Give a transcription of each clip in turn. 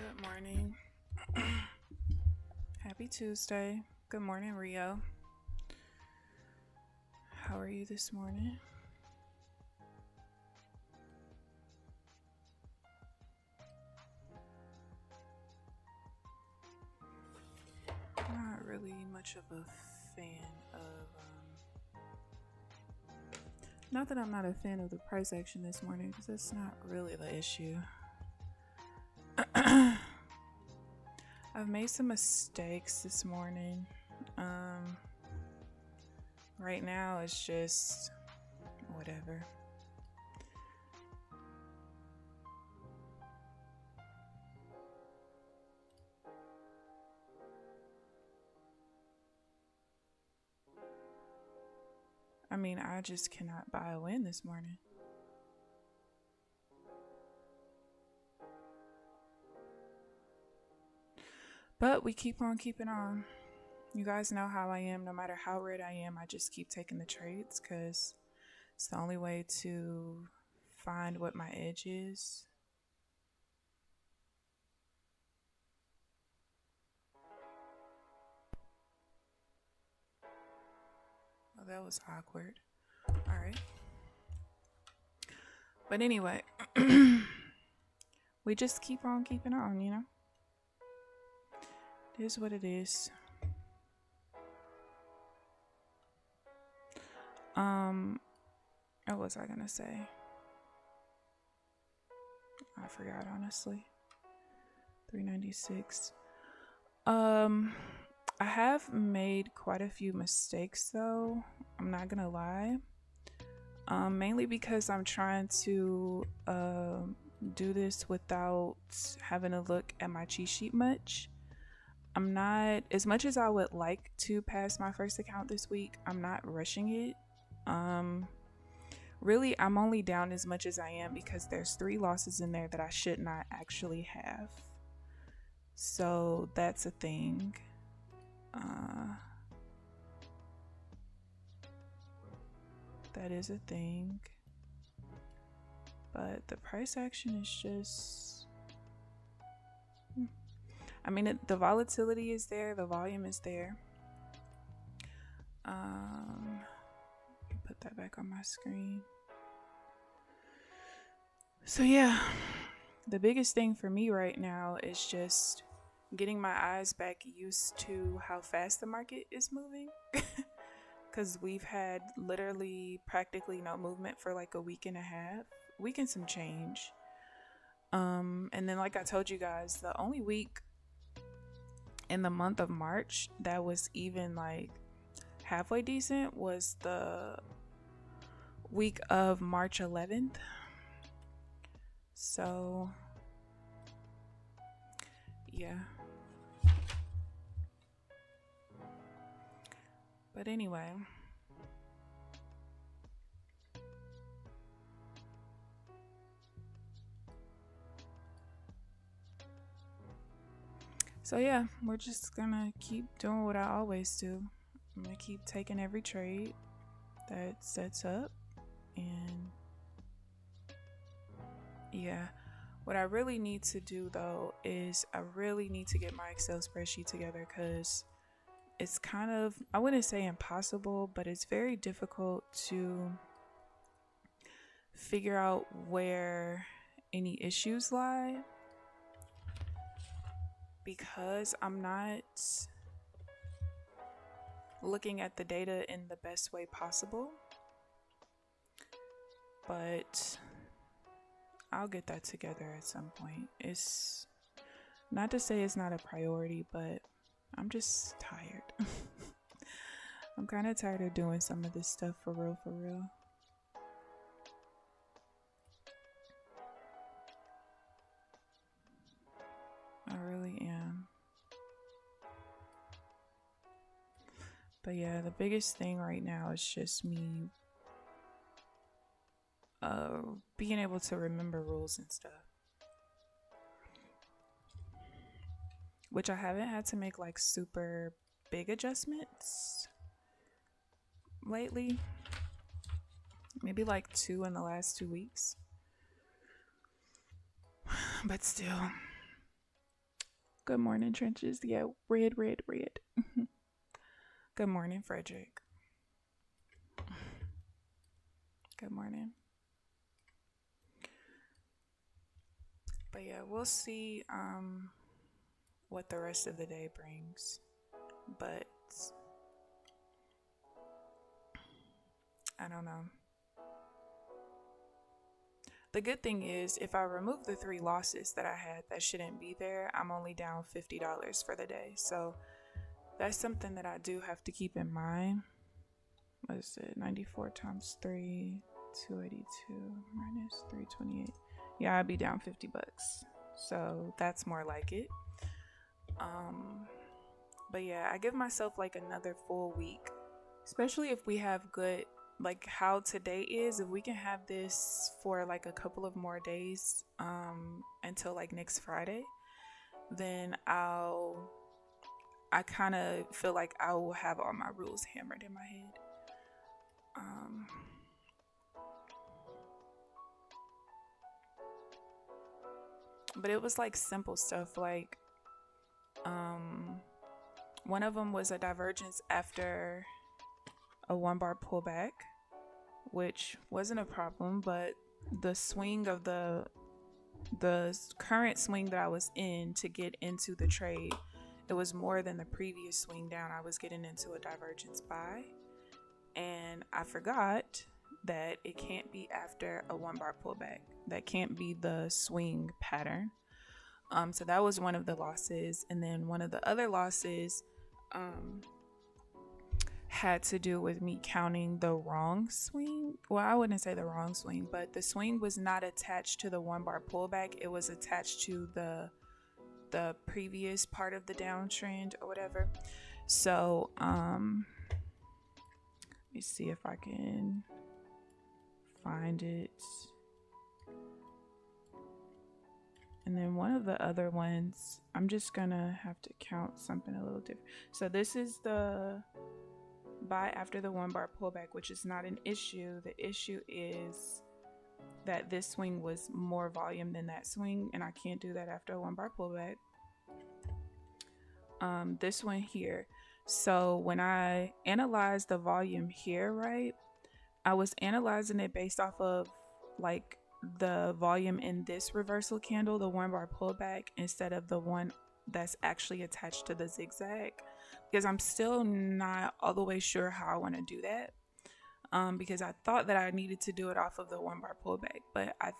Good morning. Happy Tuesday. Good morning, Rio. How are you this morning? Not really much of a fan of not that I'm not a fan of the price action this morning, because that's not really the issue. I've made some mistakes this morning. Right now it's just whatever. I mean, I just cannot buy a win this morning. But we keep on keeping on. You guys know how I am. No matter how red I am, I just keep taking the trades because it's the only way to find what my edge is. Oh, that was awkward. All right. But anyway, we just keep on keeping on, you know? It is what it is. What was I gonna say? I forgot, honestly. 396. I have made quite a few mistakes though. I'm not gonna lie. Mainly because I'm trying to do this without having to look at my cheat sheet much. I'm not, as much as I would like to pass my first account this week, I'm not rushing it. Really, I'm only down as much as I am because there's 3 losses in there that I should not actually have. So that's a thing. That is a thing. But the price action is just... I mean, the volatility is there. The volume is there. Put that back on my screen. So yeah, the biggest thing for me right now is just getting my eyes back used to how fast the market is moving. Because we've had literally practically no movement for like a week and a half. Week and some change. And then like I told you guys, the only week in the month of March that was even like halfway decent was the week of March 11th. So yeah. But anyway, so yeah, we're just gonna keep doing what I always do. I'm gonna keep taking every trade that sets up, and yeah, what I really need to do though is I really need to get my Excel spreadsheet together, because it's kind of, I wouldn't say impossible, but it's very difficult to figure out where any issues lie, because I'm not looking at the data in the best way possible. But I'll get that together at some point. It's not to say it's not a priority, but I'm just tired. I'm kind of tired of doing some of this stuff for real, for real. I really am. But yeah, the biggest thing right now is just me being able to remember rules and stuff, which I haven't had to make like super big adjustments lately. Maybe like 2 in the last 2 weeks. But still, Good morning, trenches. Yeah, red. Good morning, Frederick. Good morning. But yeah, we'll see what the rest of the day brings. But I don't know. The good thing is, if I remove the 3 losses that I had that shouldn't be there, I'm only down $50 for the day. So that's something that I do have to keep in mind. What is it? 94 times 3, 282 minus 328. Yeah, I'd be down $50. So that's more like it. But yeah, I give myself like another full week, especially if we have good, like how today is. If we can have this for like a couple of more days, until like next Friday, then I kind of feel like I will have all my rules hammered in my head. But it was like simple stuff, like one of them was a divergence after a 1-bar pullback, which wasn't a problem, but the swing of the current swing that I was in to get into the trade, it was more than the previous swing down. I was getting into a divergence buy, and I forgot that it can't be after a 1-bar pullback. That can't be the swing pattern. So that was one of the losses. And then one of the other losses had to do with me counting the wrong swing. Well, I wouldn't say the wrong swing, but the swing was not attached to the 1-bar pullback. It was attached to the previous part of the downtrend or whatever. So let me see if I can find it. And then one of the other ones, I'm just gonna have to count something a little different. So this is the buy after the 1-bar pullback, which is not an issue. The issue is that this swing was more volume than that swing, and I can't do that after a 1-bar pullback. This one here. So when I analyzed the volume here, right, I was analyzing it based off of like the volume in this reversal candle, the 1-bar pullback, instead of the one that's actually attached to the zigzag, because I'm still not all the way sure how I want to do that, because I thought that I needed to do it off of the 1-bar pullback, but I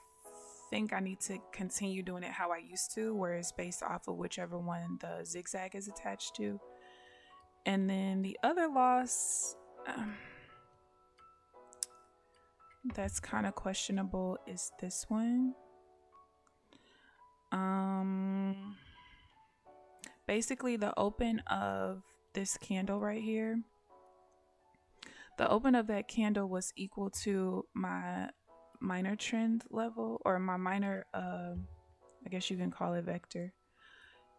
think I need to continue doing it how I used to, where it's based off of whichever one the zigzag is attached to. And then the other loss, that's kind of questionable, is this one. Basically the open of this candle right here, the open of that candle was equal to my minor trend level, or my minor, I guess you can call it vector.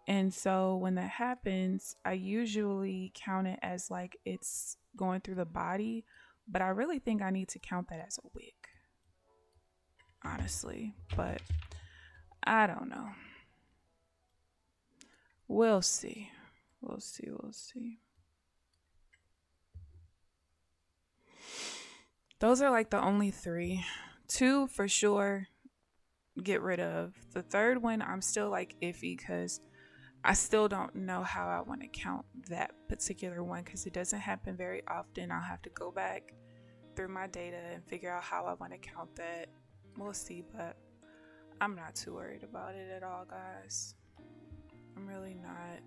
And so when that happens, I usually count it as like it's going through the body, but I really think I need to count that as a wick, honestly. But I don't know. We'll see. We'll see. Those are like the only 3. 2 for sure, get rid of. The third one, I'm still like iffy, because I still don't know how I want to count that particular one, because it doesn't happen very often. I'll have to go back through my data and figure out how I want to count that. We'll see, but I'm not too worried about it at all, guys. I'm really not.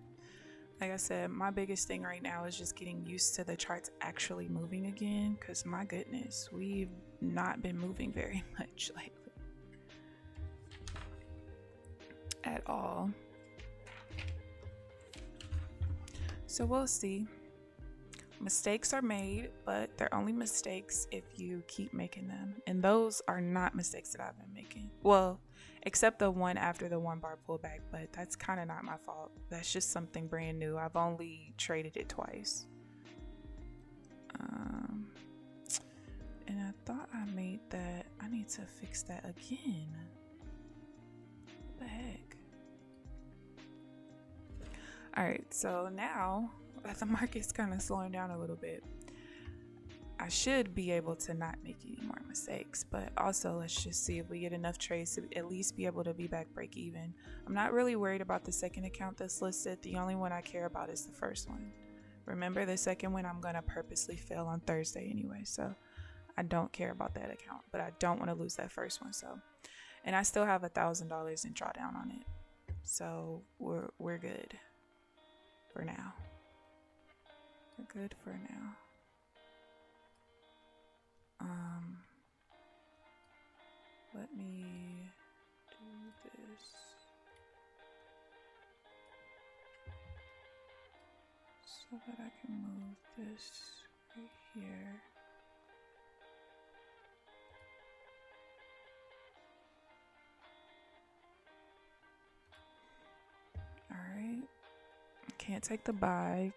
Like I said, my biggest thing right now is just getting used to the charts actually moving again, because my goodness, we've not been moving very much lately at all. So we'll see. Mistakes are made, but they're only mistakes if you keep making them. And those are not mistakes that I've been making. Well, except the one after the 1-bar pullback, but that's kind of not my fault. That's just something brand new. I've only traded it twice. And I thought I made that. I need to fix that again. What the heck? All right, so now that the market's kind of slowing down a little bit, I should be able to not make any more mistakes, but also let's just see if we get enough trades to at least be able to be back break even. I'm not really worried about the second account that's listed. The only one I care about is the first one. Remember, the second one I'm going to purposely fail on Thursday anyway, so I don't care about that account, but I don't want to lose that first one. So, and I still have $1,000 in drawdown on it, so we're good for now. We're good for now. Let me do this so that I can move this right here. All right, can't take the buy.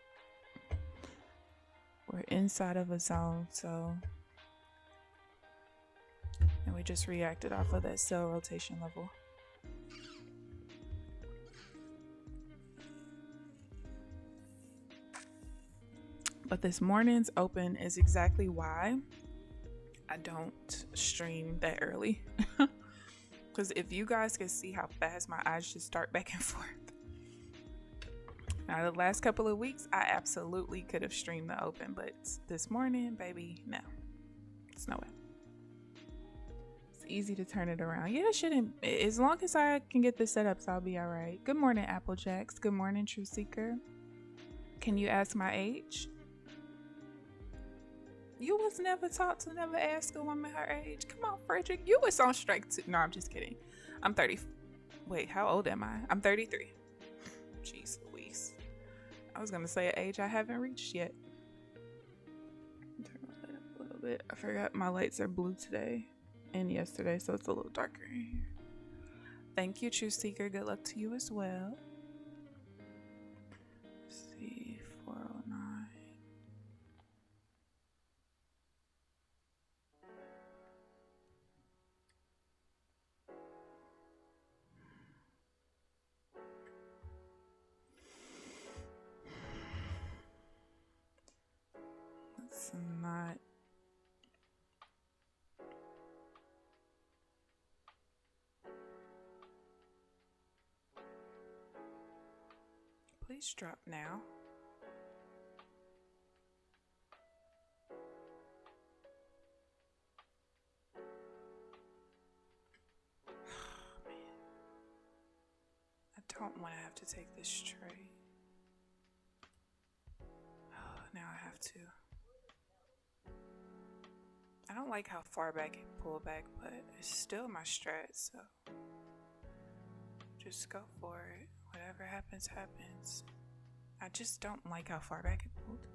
We're inside of a zone, so. And we just reacted off of that sell rotation level. But this morning's open is exactly why I don't stream that early. Because if you guys can see how fast my eyes just start back and forth. Now, the last couple of weeks, I absolutely could have streamed the open. But this morning, baby, no. It's no way. Easy to turn it around. Yeah, it shouldn't. As long as I can get this set up, so I'll be all right. Good morning, Applejacks. Good morning, True Seeker. Can you ask my age? You was never taught to never ask a woman her age. Come on, Frederick. You was on strike too. No, I'm just kidding. I'm 30. Wait, how old am I? I'm 33. Jeez Louise. I was gonna say an age I haven't reached yet. Turn my light up a little bit. I forgot my lights are blue today and yesterday, so it's a little darker in here. Thank you, True Seeker. Good luck to you as well. Let's see, 409. That's not. Please drop now. Oh, man. I don't want to have to take this trade. Oh, now I have to. I don't like how far back it pulled back, but it's still my strat, so just go for it. Whatever happens, happens. I just don't like how far back it pulled.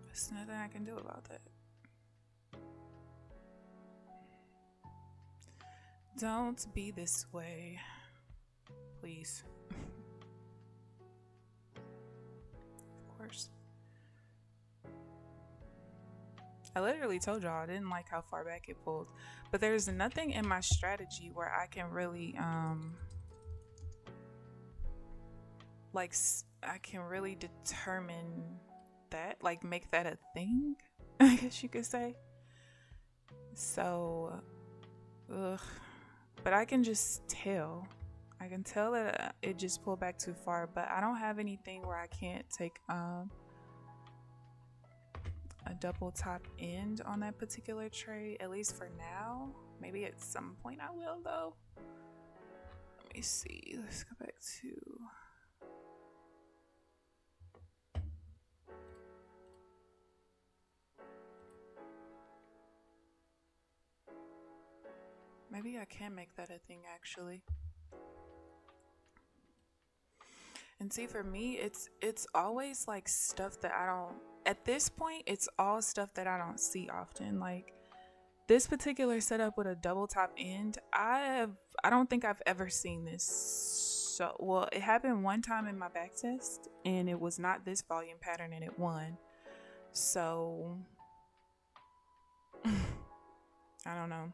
There's nothing I can do about that. Don't be this way, please. Of course. I literally told y'all I didn't like how far back it pulled, but there's nothing in my strategy where I can really I can really determine that, like make that a thing, I guess you could say. So but I can just tell. I can tell that it just pulled back too far, but I don't have anything where I can't take a double top end on that particular trade, at least for now. Maybe at some point I will, though. Let me see. Let's go back to... Maybe I can make that a thing, actually. And see, for me, it's always like stuff that I don't... At this point, it's all stuff that I don't see often. Like this particular setup with a double top end, I don't think I've ever seen this. So, well, it happened one time in my back test, and it was not this volume pattern, and it won. So, I don't know.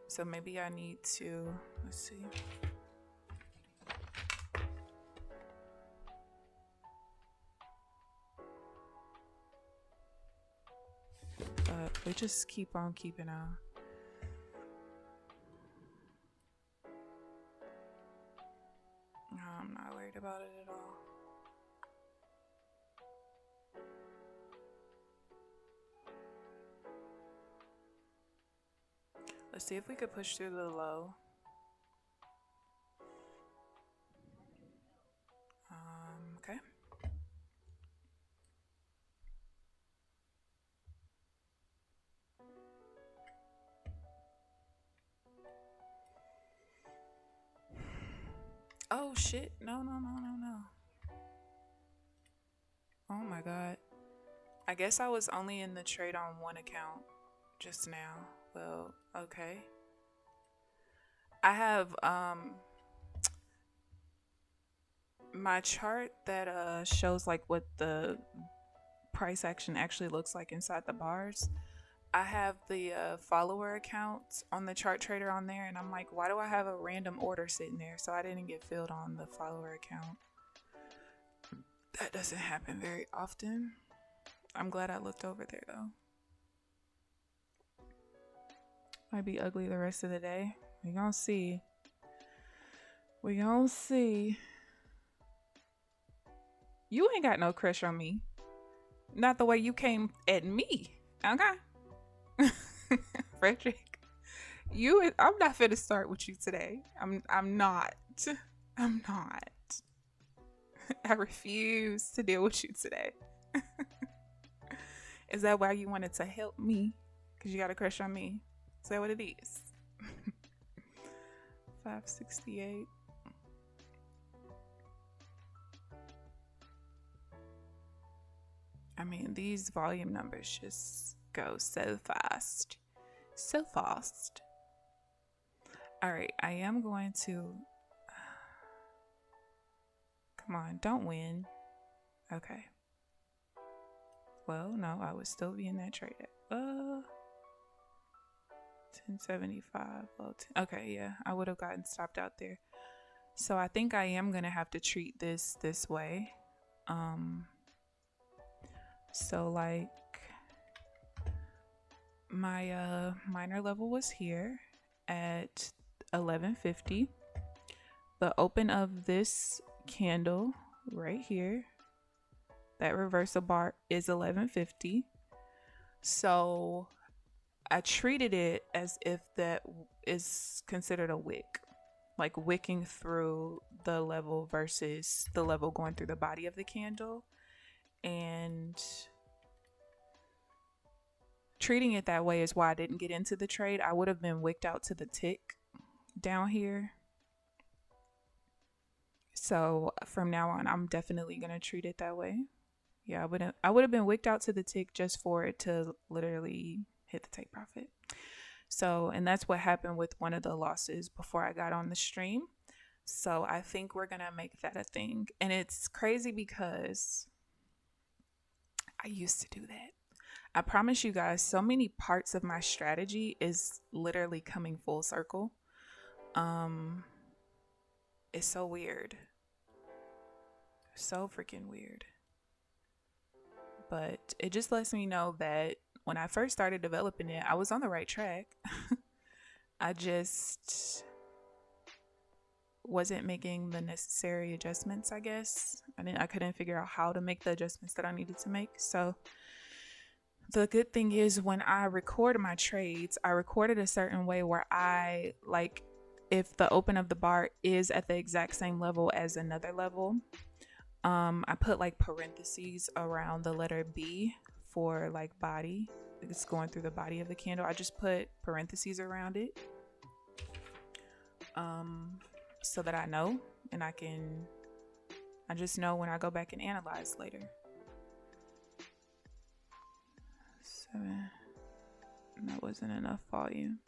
So maybe I need to, let's see. We just keep on keeping on. No, I'm not worried about it at all. Let's see if we could push through the low. Okay. Oh shit. No. Oh my god. I guess I was only in the trade on one account just now. Well, okay. I have my chart that shows like what the price action actually looks like inside the bars. I have the follower account on the chart trader on there, and I'm like, why do I have a random order sitting there? So I didn't get filled on the follower account. That doesn't happen very often. I'm glad I looked over there though. Might be ugly the rest of the day. We gonna see. We gonna see. You ain't got no crush on me. Not the way you came at me. Okay. Frederick. I'm not finna start with you today. I'm not. I refuse to deal with you today. Is that why you wanted to help me? Because you got a crush on me? Is that what it is? 568. I mean, these volume numbers just go so fast. So fast. Alright, I am going to... Come on, don't win. Okay. Well, no, I would still be in that trade at 1075. Well, okay, yeah, I would have gotten stopped out there. So I think I am gonna have to treat this way. So like my minor level was here at 1150. The open of this candle right here, that reversal bar, is 1150. So I treated it as if that is considered a wick, like wicking through the level versus the level going through the body of the candle, and treating it that way is why I didn't get into the trade. I would have been wicked out to the tick down here. So from now on, I'm definitely gonna treat it that way. Yeah, I would have been wicked out to the tick just for it to literally hit the take profit. So, and that's what happened with one of the losses before I got on the stream. So I think we're gonna make that a thing. And it's crazy because I used to do that. I promise you guys, so many parts of my strategy is literally coming full circle. It's so weird. So freaking weird. But it just lets me know that when I first started developing it, I was on the right track. I just wasn't making the necessary adjustments, I guess. I couldn't figure out how to make the adjustments that I needed to make. So the good thing is when I record my trades, I record it a certain way where I like, if the open of the bar is at the exact same level as another level, I put like parentheses around the letter B for like body. It's going through the body of the candle. I just put parentheses around it, so that I know, and I just know when I go back and analyze later. 7. That wasn't enough volume.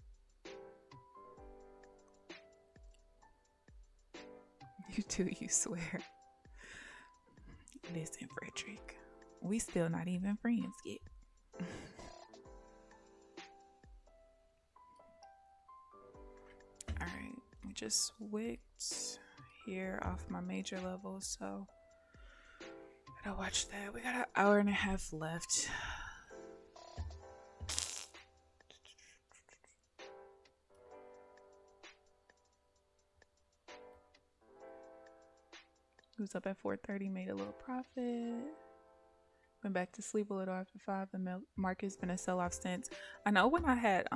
You too, you swear. Listen, Frederick, we still not even friends yet. Alright, we just wicked here off my major level, so gotta watch that. We got an hour and a half left. was up at 4:30, made a little profit. Went back to sleep a little after 5. The market's been a sell-off since. I know when I had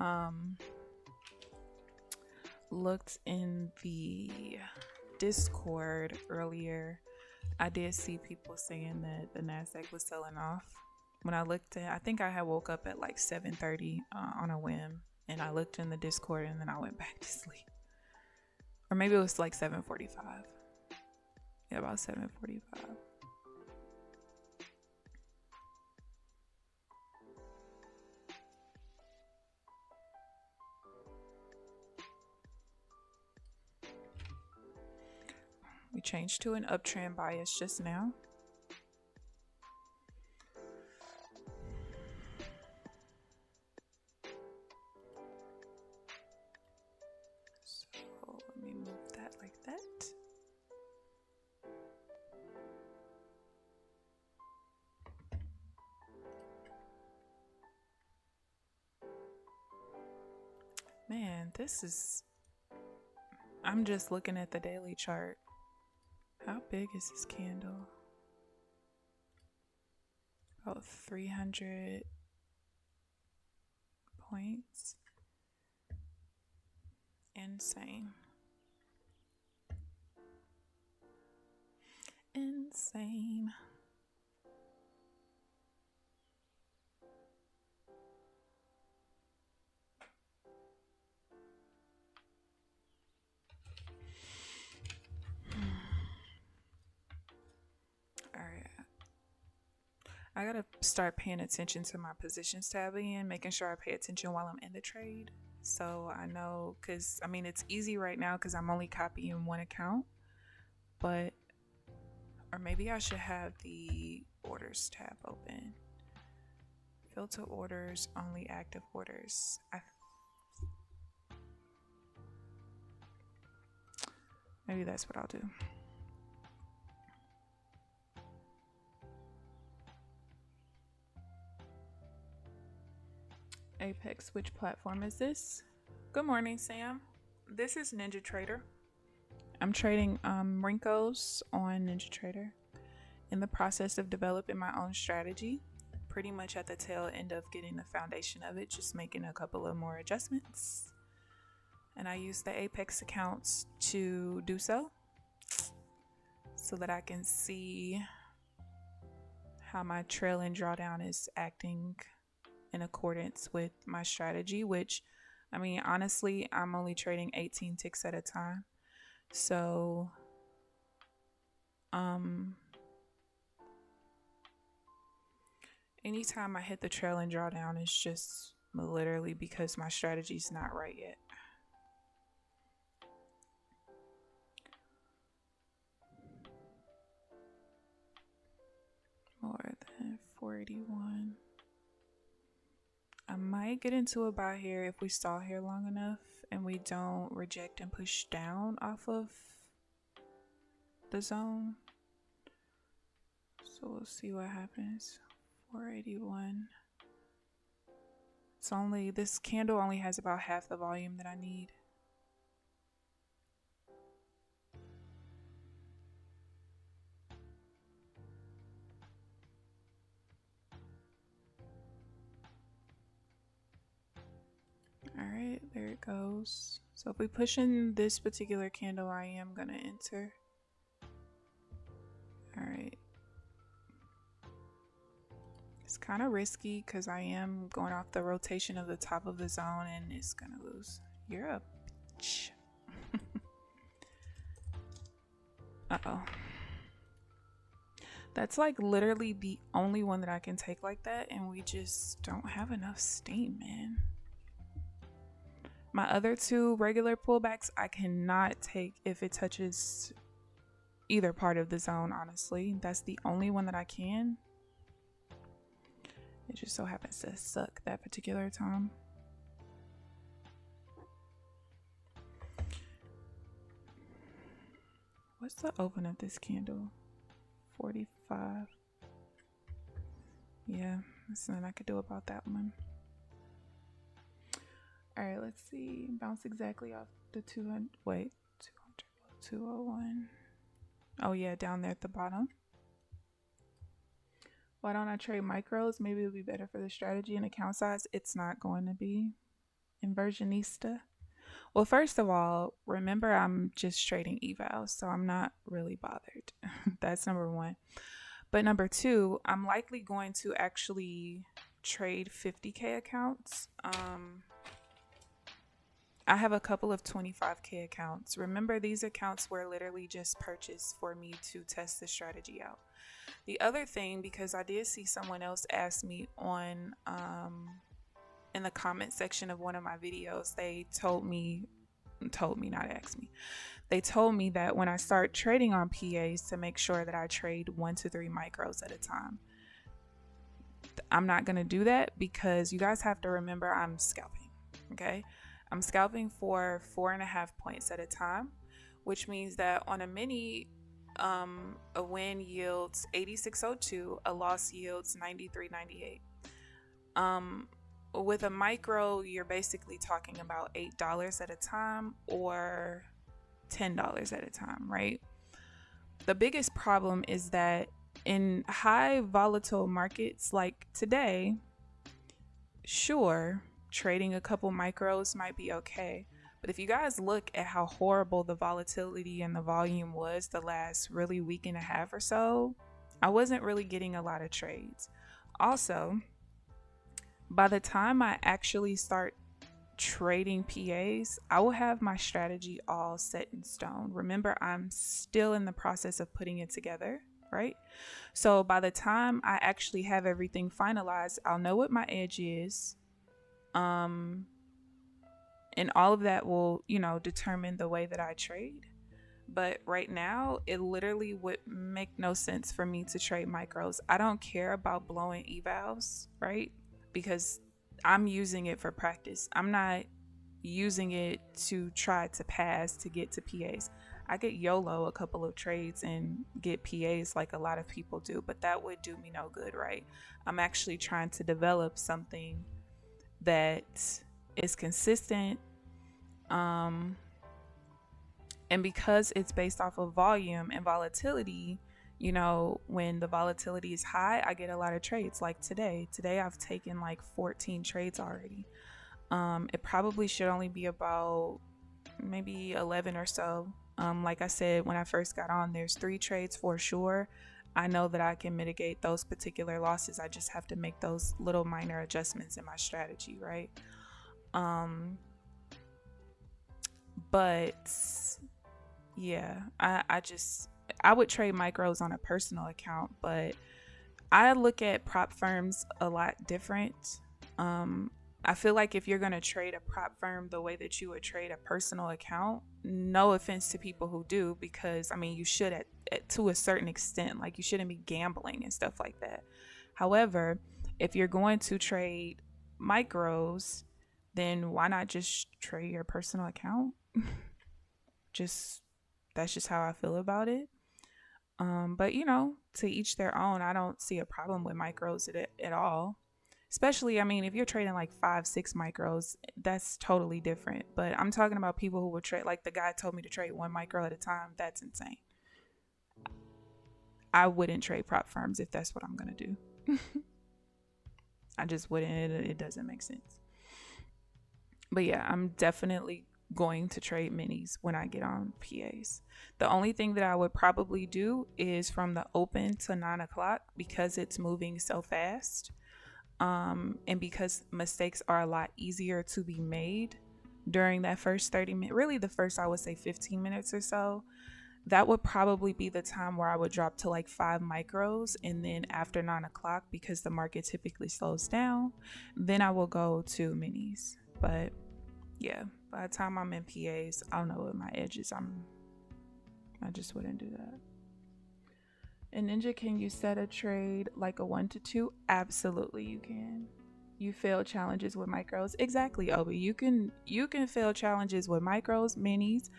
looked in the Discord earlier, I did see people saying that the Nasdaq was selling off. When I looked at, I think I had woke up at like 7:30 on a whim, and I looked in the Discord and then I went back to sleep. Or maybe it was like 7:45. Yeah, about 7:45. We changed to an uptrend bias just now. So let me move that like that. Man, this is... I'm just looking at the daily chart. How big is this candle? About 300 points. Insane. Insane. I gotta start paying attention to my positions tab again, making sure I pay attention while I'm in the trade. So I know, because I mean, it's easy right now because I'm only copying one account, but, or maybe I should have the orders tab open. Filter orders, only active orders. Maybe that's what I'll do. Apex, which platform is this? Good morning, Sam. This is NinjaTrader. I'm trading Rinkos on NinjaTrader. In the process of developing my own strategy. Pretty much at the tail end of getting the foundation of it, just making a couple of more adjustments. And I use the Apex accounts to do so that I can see how my trail and drawdown is acting in accordance with my strategy, which, I mean, honestly, I'm only trading 18 ticks at a time. So, anytime I hit the trail and drawdown, it's just literally because my strategy's not right yet. More than 481. I might get into a buy here if we stall here long enough and we don't reject and push down off of the zone. So we'll see what happens. 481. It's only, this candle only has about half the volume that I need. Alright, there it goes. So if we push in this particular candle, I am gonna enter. Alright. It's kind of risky because I am going off the rotation of the top of the zone and it's gonna lose. You're a bitch. Uh-oh. That's like literally the only one that I can take like that, and we just don't have enough steam, man. My other two regular pullbacks I cannot take if it touches either part of the zone, honestly. That's the only one that I can. It just so happens to suck that particular time. What's the open of this candle? 45. Yeah, there's nothing I could do about that one. Alright, let's see. Bounce exactly off the 200. Wait, 200, 201. Oh yeah, down there at the bottom. Why don't I trade micros? Maybe it'll be better for the strategy and account size. It's not going to be. Inversionista. Well, first of all, remember I'm just trading evals, so I'm not really bothered. That's number one. But number two, I'm likely going to actually trade 50K accounts. I have a couple of 25K accounts. Remember, these accounts were literally just purchased for me to test the strategy out. The other thing, because I did see someone else ask me on in the comment section of one of my videos, they told me not ask me. They told me that when I start trading on PAs to make sure that I trade 1 to 3 micros at a time. I'm not going to do that because you guys have to remember I'm scalping, okay? I'm scalping for 4.5 points at a time, which means that on a mini, a win yields 86.02, a loss yields 93.98. With a micro, you're basically talking about $8 at a time or $10 at a time, right? The biggest problem is that in high volatile markets like today, sure, trading a couple micros might be okay. But if you guys look at how horrible the volatility and the volume was the last really week and a half or so, I wasn't really getting a lot of trades. Also, by the time I actually start trading PAs, I will have my strategy all set in stone. Remember, I'm still in the process of putting it together, right? So by the time I actually have everything finalized, I'll know what my edge is. And all of that will, determine the way that I trade. But right now, it literally would make no sense for me to trade micros. I don't care about blowing evals, right? Because I'm using it for practice. I'm not using it to try to pass to get to PAs. I could YOLO a couple of trades and get PAs like a lot of people do, but that would do me no good, right? I'm actually trying to develop something that is consistent. And because it's based off of volume and volatility, when the volatility is high, I get a lot of trades. Like today I've taken like 14 trades already. It probably should only be about maybe 11 or so. Like I said, when I first got on, there's 3 trades for sure. I know that I can mitigate those particular losses. I just have to make those little minor adjustments in my strategy, right? But yeah, I would trade micros on a personal account, but I look at prop firms a lot different. I feel like if you're going to trade a prop firm the way that you would trade a personal account, no offense to people who do, because you should to a certain extent. Like, you shouldn't be gambling and stuff like that. However, if you're going to trade micros, then why not just trade your personal account? That's just how I feel about it. But to each their own. I don't see a problem with micros at all. Especially, if you're trading like 5-6 micros, that's totally different. But I'm talking about people who would trade, like the guy told me to trade 1 micro at a time. That's insane. I wouldn't trade prop firms if that's what I'm going to do. I just wouldn't. It doesn't make sense. But yeah, I'm definitely going to trade minis when I get on PAs. The only thing that I would probably do is from the open to 9 o'clock because it's moving so fast. And because mistakes are a lot easier to be made during that first 30 minutes, really the first, I would say 15 minutes or so, that would probably be the time where I would drop to like 5 micros. And then after 9 o'clock, because the market typically slows down, then I will go to minis. But yeah, by the time I'm in PAs, I don't know what my edge is. I just wouldn't do that. And Ninja, can you set a trade like a 1 to 2? Absolutely, you can. You fail challenges with micros. Exactly, Obi. You can fail challenges with micros, minis.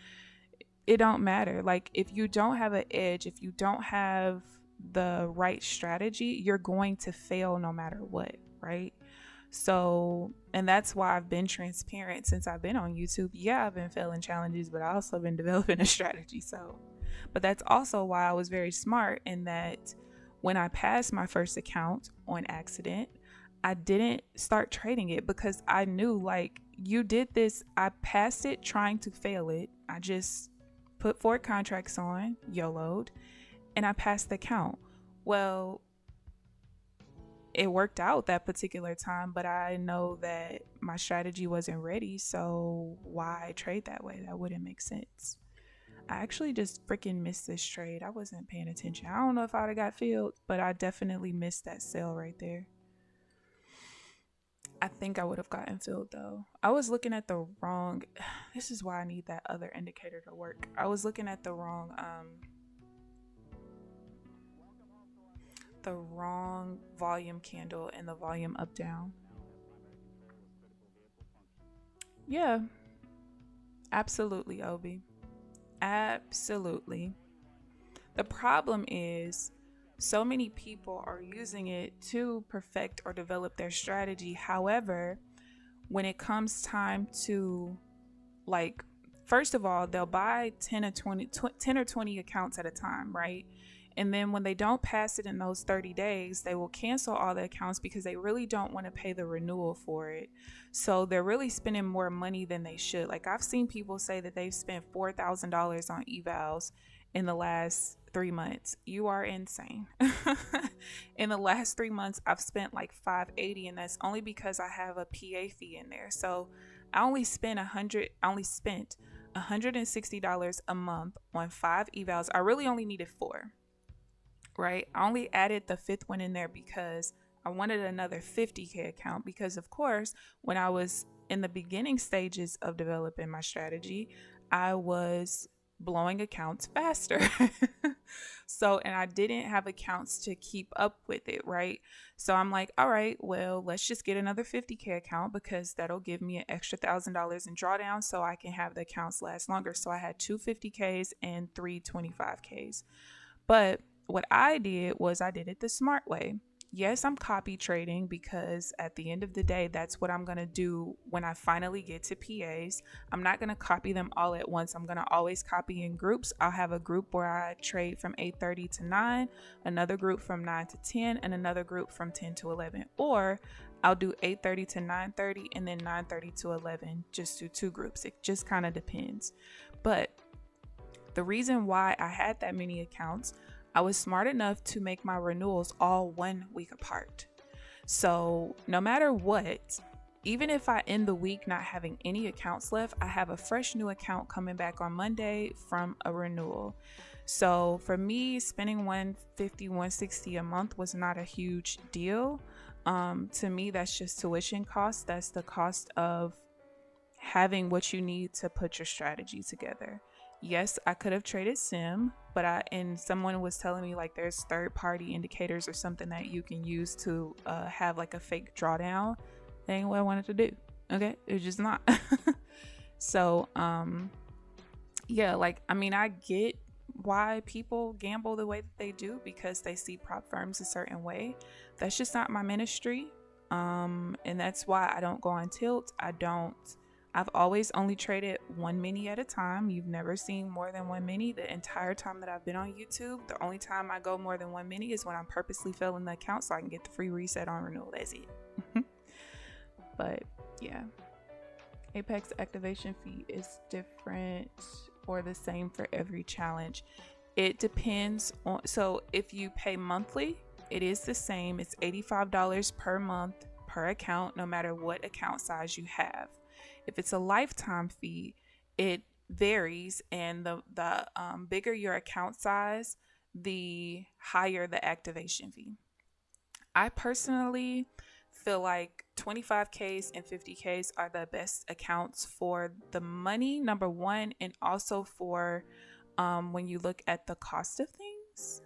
It don't matter. Like, if you don't have an edge, if you don't have the right strategy, you're going to fail no matter what, right? So, and that's why I've been transparent since I've been on YouTube. Yeah, I've been failing challenges, but I also been developing a strategy. So But that's also why I was very smart in that when I passed my first account on accident, I didn't start trading it because I knew, like, you did this. I passed it trying to fail it. I just put 4 contracts on, YOLO'd, and I passed the account. Well, it worked out that particular time, but I know that my strategy wasn't ready. So why trade that way? That wouldn't make sense. I actually just freaking missed this trade. I wasn't paying attention. I don't know if I'd have got filled, but I definitely missed that sale right there. I think I would have gotten filled though. I was looking at the wrong, this is why I need that other indicator to work. I was looking at the wrong volume candle and the volume up down. Yeah, absolutely, Obi. Absolutely. The problem is so many people are using it to perfect or develop their strategy. However, when it comes time to, like, first of all, they'll buy 10 or 20 accounts at a time, right? And then when they don't pass it in those 30 days, they will cancel all the accounts because they really don't want to pay the renewal for it. So they're really spending more money than they should. Like, I've seen people say that they've spent $4,000 on evals in the last 3 months. You are insane. In the last 3 months, I've spent like $580, and that's only because I have a PA fee in there. So I only spent $160 a month on 5 evals. I really only needed 4. Right? I only added the 5th one in there because I wanted another 50K account because, of course, when I was in the beginning stages of developing my strategy, I was blowing accounts faster. And I didn't have accounts to keep up with it, right? So I'm like, all right, well, let's just get another 50K account because that'll give me an extra $1,000 in drawdown so I can have the accounts last longer. So I had 2 50Ks and 3 25Ks. But what I did was I did it the smart way. Yes, I'm copy trading because at the end of the day, that's what I'm going to do when I finally get to PAs. I'm not going to copy them all at once. I'm going to always copy in groups. I'll have a group where I trade from 8:30 to 9, another group from 9 to 10, and another group from 10 to 11. Or I'll do 8:30 to 9:30 and then 9:30 to 11. Just do 2 groups. It just kind of depends. But the reason why I had that many accounts, I was smart enough to make my renewals all 1 week apart. So no matter what, even if I end the week not having any accounts left, I have a fresh new account coming back on Monday from a renewal. So for me, spending $150, $160 a month was not a huge deal. To me, that's just tuition cost. That's the cost of having what you need to put your strategy together. Yes, I could have traded sim, but someone was telling me like there's third-party indicators or something that you can use to have like a fake drawdown. That ain't what I wanted to do. Okay, it's just not. So yeah, like, I mean, I get why people gamble the way that they do because they see prop firms a certain way. That's just not my ministry, and that's why I don't go on tilt. I've always only traded 1 mini at a time. You've never seen more than 1 mini the entire time that I've been on YouTube. The only time I go more than 1 mini is when I'm purposely filling the account so I can get the free reset on renewal. That's it. But yeah, Apex activation fee is different or the same for every challenge. It depends on, so if you pay monthly, it is the same. It's $85 per month per account, no matter what account size you have. If it's a lifetime fee, it varies, and the bigger your account size, the higher the activation fee. I personally feel like 25Ks and 50Ks are the best accounts for the money, number one, and also for when you look at the cost of things.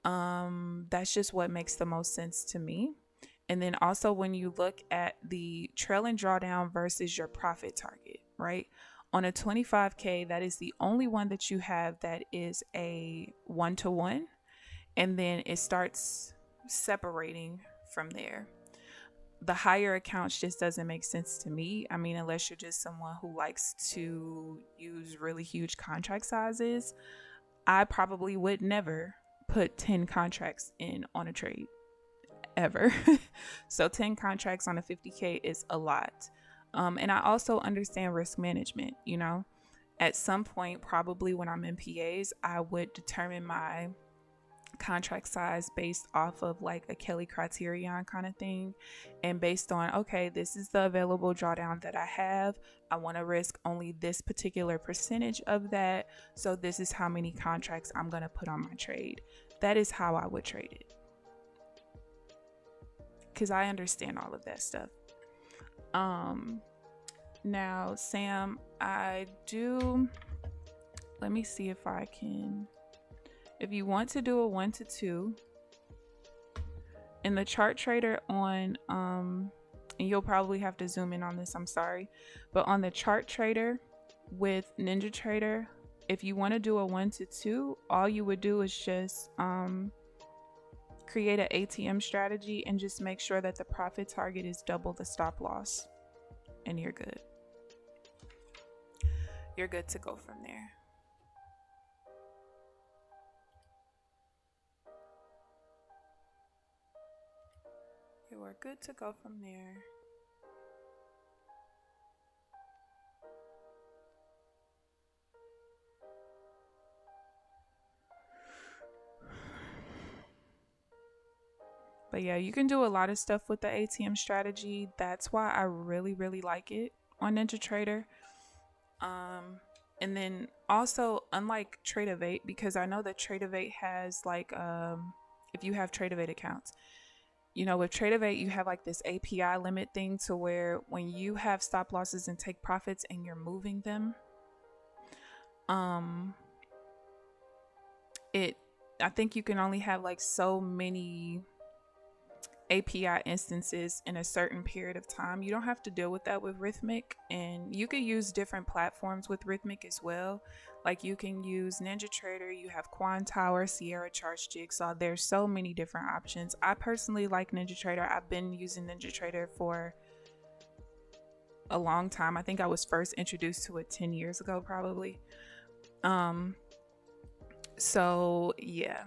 That's just what makes the most sense to me. And then also when you look at the trailing drawdown versus your profit target, right? On a 25K, that is the only one that you have that is a 1-to-1. And then it starts separating from there. The higher accounts just doesn't make sense to me. I mean, unless you're just someone who likes to use really huge contract sizes. I probably would never put 10 contracts in on a trade ever. So 10 contracts on a 50K is a lot. And I also understand risk management. At some point, probably when I'm in PAs, I would determine my contract size based off of like a Kelly criterion kind of thing, and based on, okay, this is the available drawdown that I have. I want to risk only this particular percentage of that, so this is how many contracts I'm going to put on my trade. That is how I would trade it, because I understand all of that stuff. Now, Sam, let me see if I can, if you want to do a 1 to 2 in the chart trader on, and you'll probably have to zoom in on this, I'm sorry, but on the chart trader with NinjaTrader, if you want to do a 1 to 2, all you would do is just create an ATM strategy and just make sure that the profit target is double the stop loss, and you're good. You're good to go from there. You are good to go from there. But yeah, you can do a lot of stuff with the ATM strategy. That's why I really, really like it on NinjaTrader. And then also, unlike Trading, because I know that Trading has like, if you have Trading accounts, with Trading, you have like this API limit thing to where when you have stop losses and take profits and you're moving them, I think you can only have like so many API instances in a certain period of time. You don't have to deal with that with Rithmic, and you could use different platforms with Rithmic as well. Like you can use NinjaTrader, you have Quan Tower, Sierra Charts, Jigsaw. There's so many different options. I personally like NinjaTrader. I've been using NinjaTrader for a long time. I think I was first introduced to it 10 years ago probably. So yeah,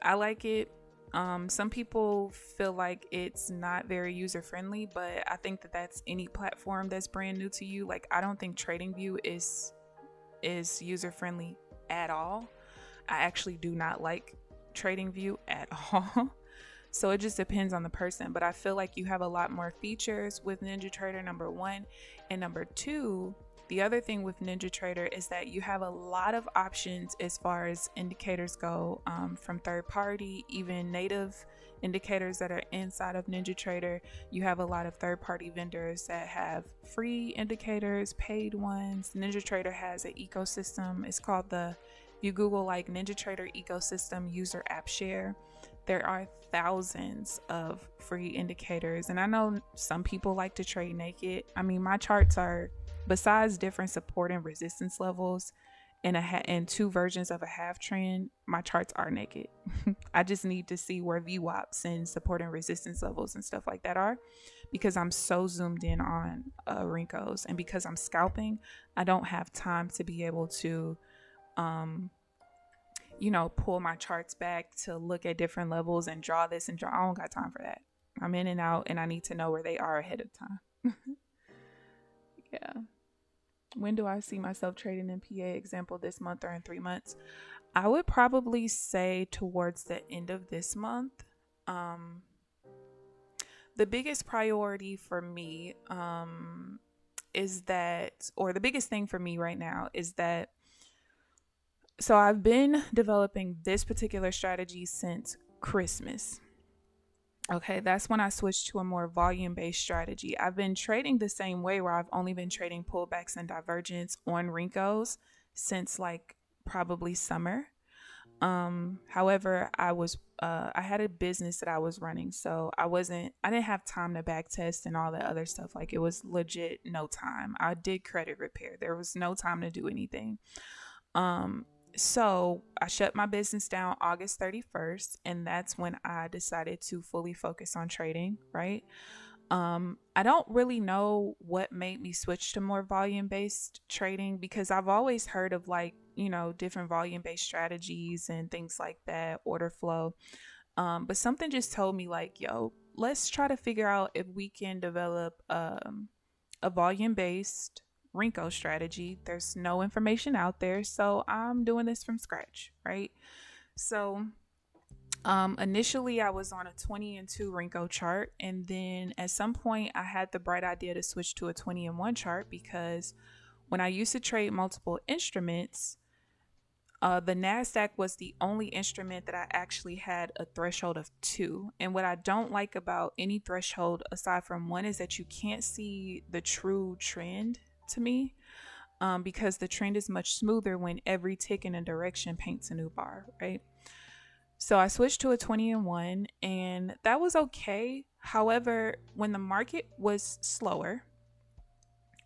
I like it. Some people feel like it's not very user friendly, but I think that that's any platform that's brand new to you. Like, I don't think TradingView is user friendly at all. I actually do not like TradingView at all. So it just depends on the person, but I feel like you have a lot more features with NinjaTrader, number one, and number two, the other thing with NinjaTrader is that you have a lot of options as far as indicators go, from third party, even native indicators that are inside of NinjaTrader. You have a lot of third party vendors that have free indicators, paid ones. NinjaTrader has an ecosystem. It's called if you Google like NinjaTrader ecosystem user app share, there are thousands of free indicators. And I know some people like to trade naked. I mean, my charts are, besides different support and resistance levels and two versions of a half trend, my charts are naked. I just need to see where VWAPs and support and resistance levels and stuff like that are, because I'm so zoomed in on Rinkos, and because I'm scalping, I don't have time to be able to pull my charts back to look at different levels and draw this and draw. I don't got time for that. I'm in and out, and I need to know where they are ahead of time. Yeah. When do I see myself trading in PA? Example, this month or in 3 months? I would probably say towards the end of this month. The biggest priority for me is that, or the biggest thing for me right now is that, so I've been developing this particular strategy since Christmas. Okay, that's when I switched to a more volume-based strategy. I've been trading the same way, where I've only been trading pullbacks and divergence on Rinkos since like probably summer. However, I had a business that I was running, so I didn't have time to back test and all that other stuff. Like, it was legit no time. I did credit repair. There was no time to do anything. So I shut my business down August 31st, and that's when I decided to fully focus on trading, right? I don't really know what made me switch to more volume-based trading, because I've always heard of like, different volume-based strategies and things like that, order flow. But something just told me like, yo, let's try to figure out if we can develop a volume-based Renko strategy. There's no information out there, so I'm doing this from scratch, right? So initially I was on a 20 and 2 Renko chart, and then at some point I had the bright idea to switch to a 20 and 1 chart, because when I used to trade multiple instruments, the Nasdaq was the only instrument that I actually had a threshold of 2. And what I don't like about any threshold aside from 1 is that you can't see the true trend to me, because the trend is much smoother when every tick in a direction paints a new bar, right? So I switched to a 20 and 1, and that was okay. However, when the market was slower,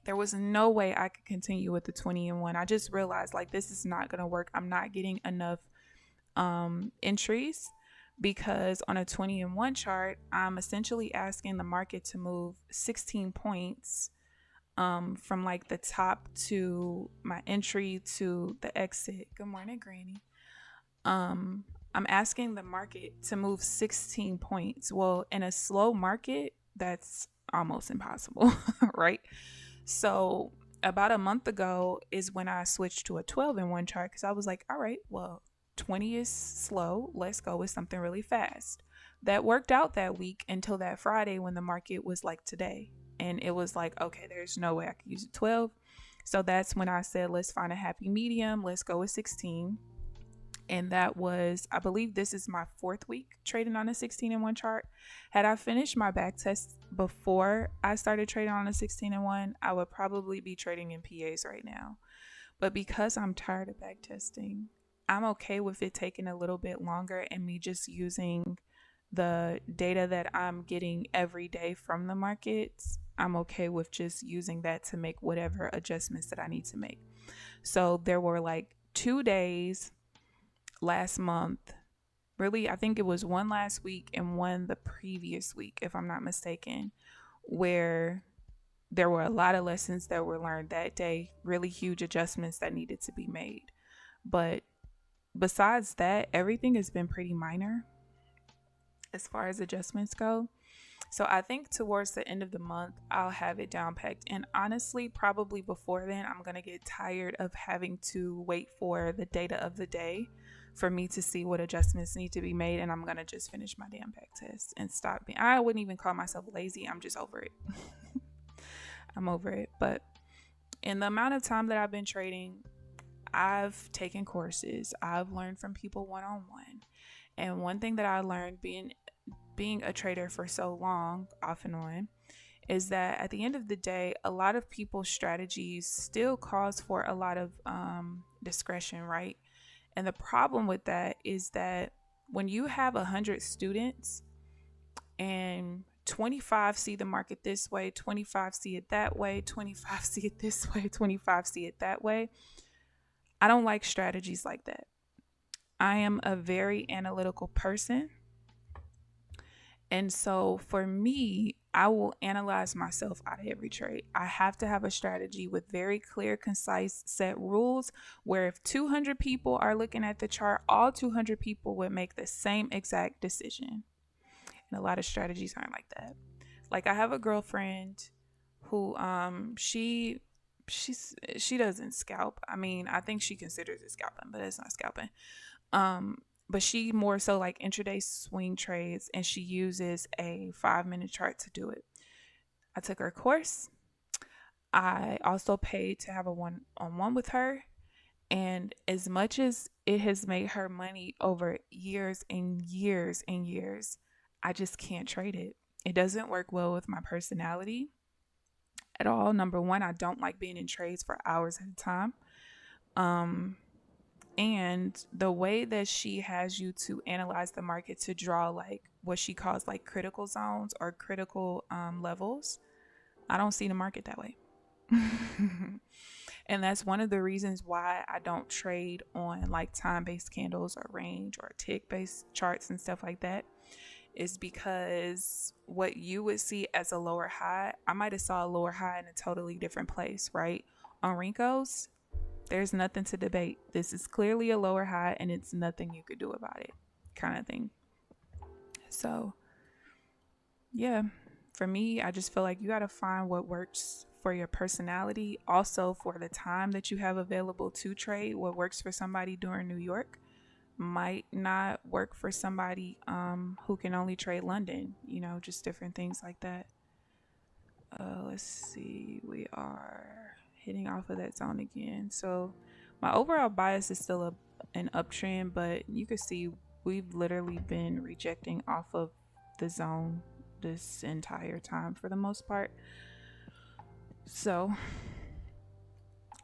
there was no way I could continue with the 20 and 1. I just realized like this is not going to work. I'm not getting enough entries, because on a 20 and 1 chart, I'm essentially asking the market to move 16 points from like the top to my entry to the exit. Good morning, Granny. I'm asking the market to move 16 points. Well, in a slow market, that's almost impossible, right? So about a month ago is when I switched to a 12 in 1 chart, because I was like, all right, well, 20 is slow. Let's go with something really fast. That worked out that week until that Friday when the market was like today. And it was like, okay, there's no way I could use a 12. So that's when I said, let's find a happy medium. Let's go with 16. And that was, I believe this is my 4th week trading on a 16 and 1 chart. Had I finished my back test before I started trading on a 16 and 1, I would probably be trading in PAs right now. But because I'm tired of back testing, I'm okay with it taking a little bit longer and me just using the data that I'm getting every day from the markets. I'm okay with just using that to make whatever adjustments that I need to make. So there were like 2 days last month, really, I think it was one last week and one the previous week, if I'm not mistaken, where there were a lot of lessons that were learned that day, really huge adjustments that needed to be made. But besides that, everything has been pretty minor as far as adjustments go. So I think towards the end of the month, I'll have it down packed. And honestly, probably before then, I'm going to get tired of having to wait for the data of the day for me to see what adjustments need to be made. And I'm going to just finish my damn back test and stop being, I wouldn't even call myself lazy. I'm just over it. I'm over it. But in the amount of time that I've been trading, I've taken courses. I've learned from people one-on-one. And one thing that I learned being a trader for so long, off and on, is that at the end of the day, a lot of people's strategies still calls for a lot of discretion, right? And the problem with that is that when you have 100 students and 25 see the market this way, 25 see it that way, 25 see it this way, 25 see it that way, I don't like strategies like that. I am a very analytical person. And so for me, I will analyze myself out of every trade. I have to have a strategy with very clear, concise set rules where if 200 people are looking at the chart, all 200 people would make the same exact decision. And a lot of strategies aren't like that. Like I have a girlfriend who she doesn't scalp. I mean, I think she considers it scalping, but it's not scalping. But she more so like intraday swing trades, and she uses a 5-minute chart to do it. I took her course. I also paid to have a one-on-one with her. And as much as it has made her money over years and years and years, I just can't trade it. It doesn't work well with my personality at all. Number one, I don't like being in trades for hours at a time. And the way that she has you to analyze the market to draw like what she calls like critical zones or critical levels, I don't see the market that way. And that's one of the reasons why I don't trade on like time-based candles or range or tick-based charts and stuff like that, is because what you would see as a lower high, I might have saw a lower high in a totally different place, right? On Rinkos, There's nothing to debate. This is clearly a lower high and it's nothing you could do about it, kind of thing. So, yeah, for me, I just feel like you got to find what works for your personality. Also, for the time that you have available to trade, what works for somebody during New York might not work for somebody who can only trade London, just different things like that. Let's see, we are hitting off of that zone again. So my overall bias is still an uptrend, but you can see we've literally been rejecting off of the zone this entire time for the most part. So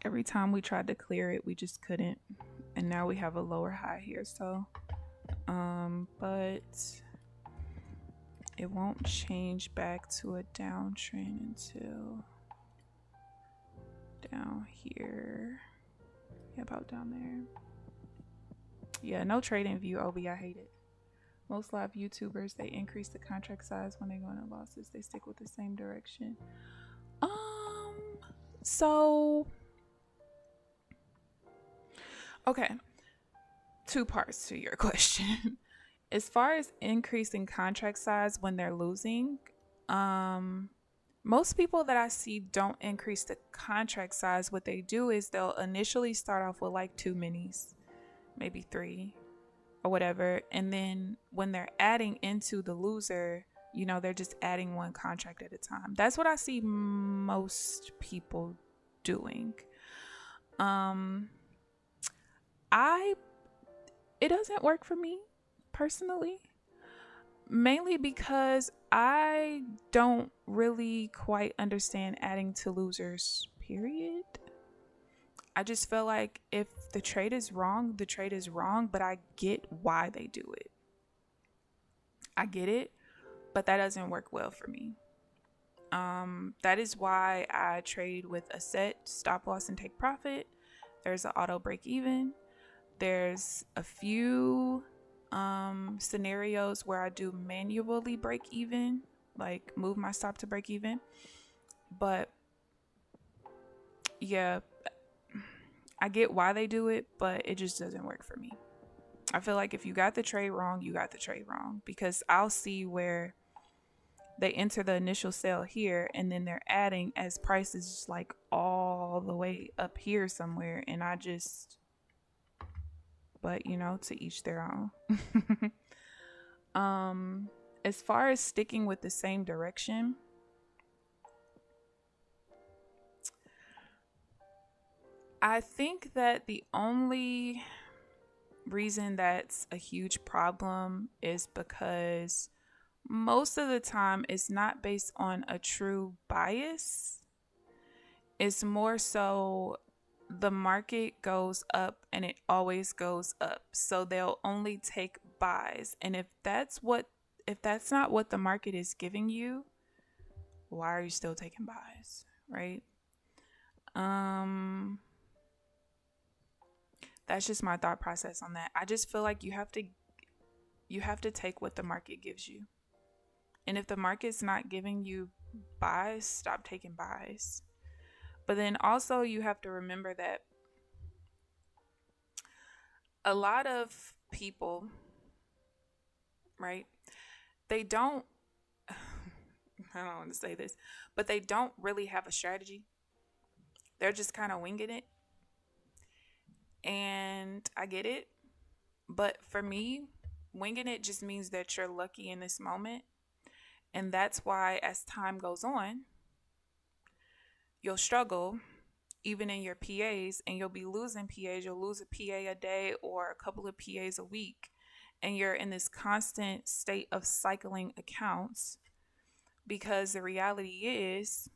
every time we tried to clear it, we just couldn't. And now we have a lower high here. So, but it won't change back to a downtrend until down here. Yeah, about down there. Yeah, no trading view, OB, I hate it. Most live YouTubers, they increase the contract size when they go into losses. They stick with the same direction. So okay, two parts to your question. As far as increasing contract size when they're losing, most people that I see don't increase the contract size. What they do is they'll initially start off with like 2 minis, maybe 3 or whatever. And then when they're adding into the loser, they're just adding 1 contract at a time. That's what I see most people doing. It doesn't work for me personally, mainly because I don't really quite understand adding to losers, period. I just feel like if the trade is wrong, the trade is wrong, but I get why they do it. I get it, but that doesn't work well for me. That is why I trade with a set stop loss and take profit. There's an auto break even. There's a few scenarios where I do manually break even, like move my stop to break even. But yeah, I get why they do it, but it just doesn't work for me. I feel like if you got the trade wrong, you got the trade wrong, because I'll see where they enter the initial sale here and then they're adding as prices like all the way up here somewhere, and I just, but to each their own. As far as sticking with the same direction, I think that the only reason that's a huge problem is because most of the time it's not based on a true bias. It's more so the market goes up and it always goes up. So they'll only take buys. And if that's not what the market is giving you, why are you still taking buys, right? That's just my thought process on that. I just feel like you have to take what the market gives you. And if the market's not giving you buys, stop taking buys. But then also you have to remember that a lot of people, right, they don't, I don't want to say this, but they don't really have a strategy. They're just kind of winging it. And I get it. But for me, winging it just means that you're lucky in this moment. And that's why as time goes on, you'll struggle even in your PAs, and you'll be losing PAs. You'll lose a PA a day or a couple of PAs a week. And you're in this constant state of cycling accounts, because the reality is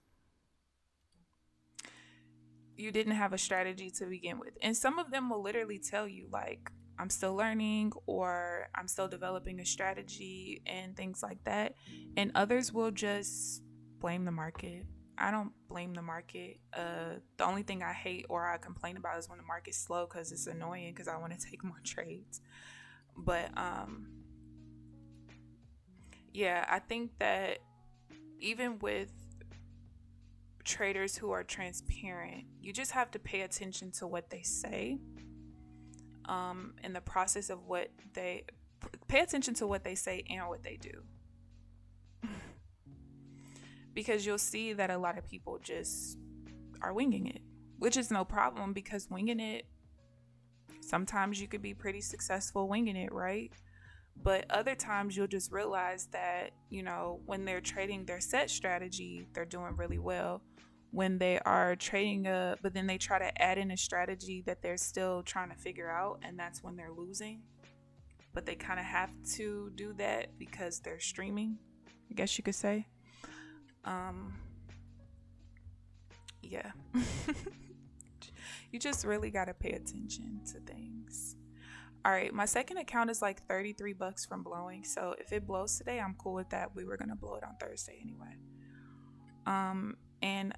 you didn't have a strategy to begin with. And some of them will literally tell you like, I'm still learning, or I'm still developing a strategy and things like that. And others will just blame the market. I don't blame the market. The only thing I hate or I complain about is when the market's slow, because it's annoying, because I want to take more trades. But yeah, I think that even with traders who are transparent. You just have to pay attention to what they say. In the process of what they pay attention to what they say and what they do. Because you'll see that a lot of people just are winging it, which is no problem, because winging it, sometimes you could be pretty successful winging it, right? But other times you'll just realize that, you know, when they're trading their set strategy, they're doing really well. When they are trading but then they try to add in a strategy that they're still trying to figure out, and that's when they're losing. But they kind of have to do that because they're streaming, I guess you could say. Yeah. You just really got to pay attention to things. All right, my second account is like $33 from blowing. So if it blows today, I'm cool with that. We were going to blow it on Thursday anyway. And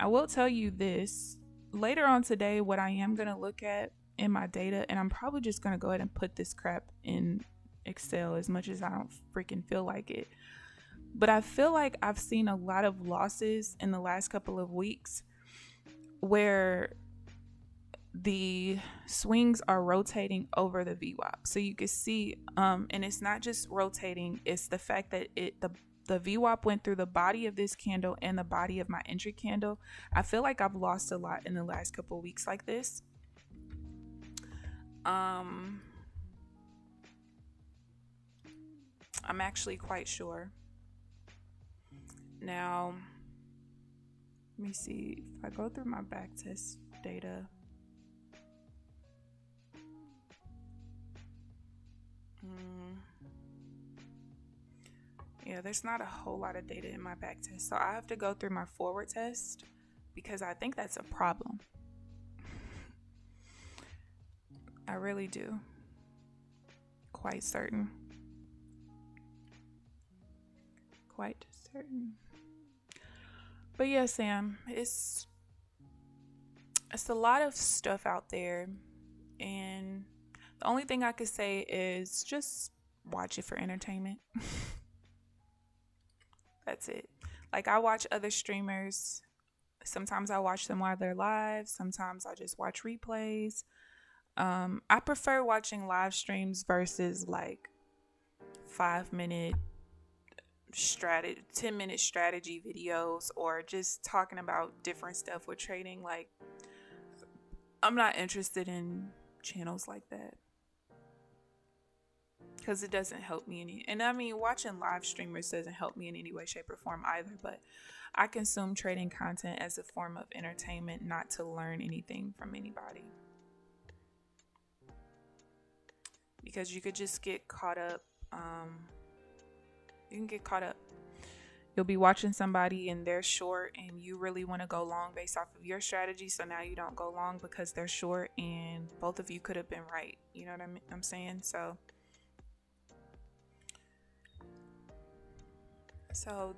I will tell you this later on today, what I am going to look at in my data, and I'm probably just going to go ahead and put this crap in Excel as much as I don't freaking feel like it. But I feel like I've seen a lot of losses in the last couple of weeks where the swings are rotating over the VWAP. So you can see, and it's not just rotating, it's the fact that the VWAP went through the body of this candle and the body of my entry candle. I feel like I've lost a lot in the last couple of weeks like this. I'm actually quite sure. Now, let me see if I go through my backtest data. Yeah, there's not a whole lot of data in my backtest, so I have to go through my forward test because I think that's a problem. I really do. Quite certain. Quite certain. But yeah, Sam, it's a lot of stuff out there, and the only thing I could say is just watch it for entertainment. That's it. Like, I watch other streamers. Sometimes I watch them while they're live. Sometimes I just watch replays. I prefer watching live streams versus like 5-minute 10-minute strategy videos, or just talking about different stuff with trading. Like, I'm not interested in channels like that because it doesn't help me any. And I mean, watching live streamers doesn't help me in any way, shape, or form either. But I consume trading content as a form of entertainment, not to learn anything from anybody. Because you could just get caught up. You can get caught up. You'll be watching somebody and they're short, and you really want to go long based off of your strategy. So now you don't go long because they're short, and both of you could have been right. You know what I'm saying? So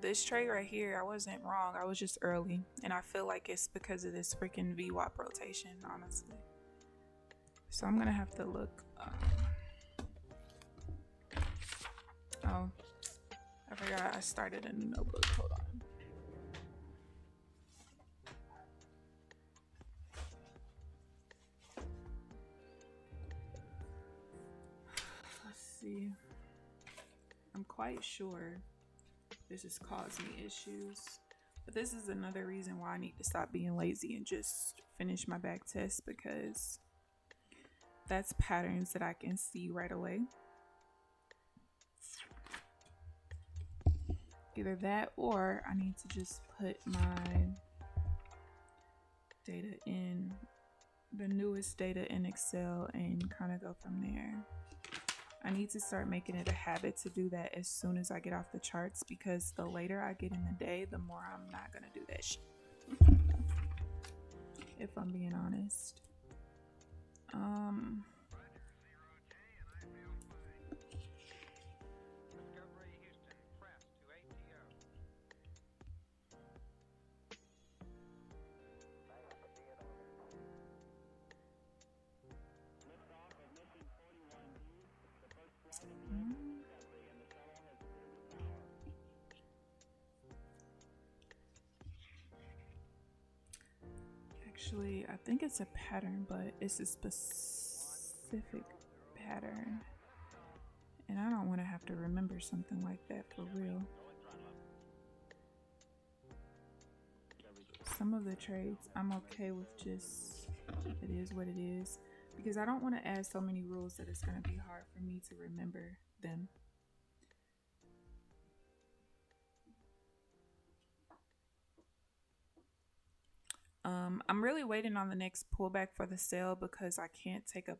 this trade right here, I wasn't wrong. I was just early, and I feel like it's because of this freaking VWAP rotation, honestly. So I'm gonna have to look. Oh, I forgot I started a new notebook. Hold on. Let's see. I'm quite sure this has caused me issues, but this is another reason why I need to stop being lazy and just finish my back test, because that's patterns that I can see right away. Either that, or I need to just put my data in, the newest data in Excel, and kind of go from there. I need to start making it a habit to do that as soon as I get off the charts, because the later I get in the day, the more I'm not gonna do that shit. If I'm being honest. Actually, I think it's a pattern, but it's a specific pattern. And I don't want to have to remember something like that for real. Some of the trades I'm okay with just, it is what it is. Because I don't want to add so many rules that it's going to be hard for me to remember them. I'm really waiting on the next pullback for the sell because I can't take a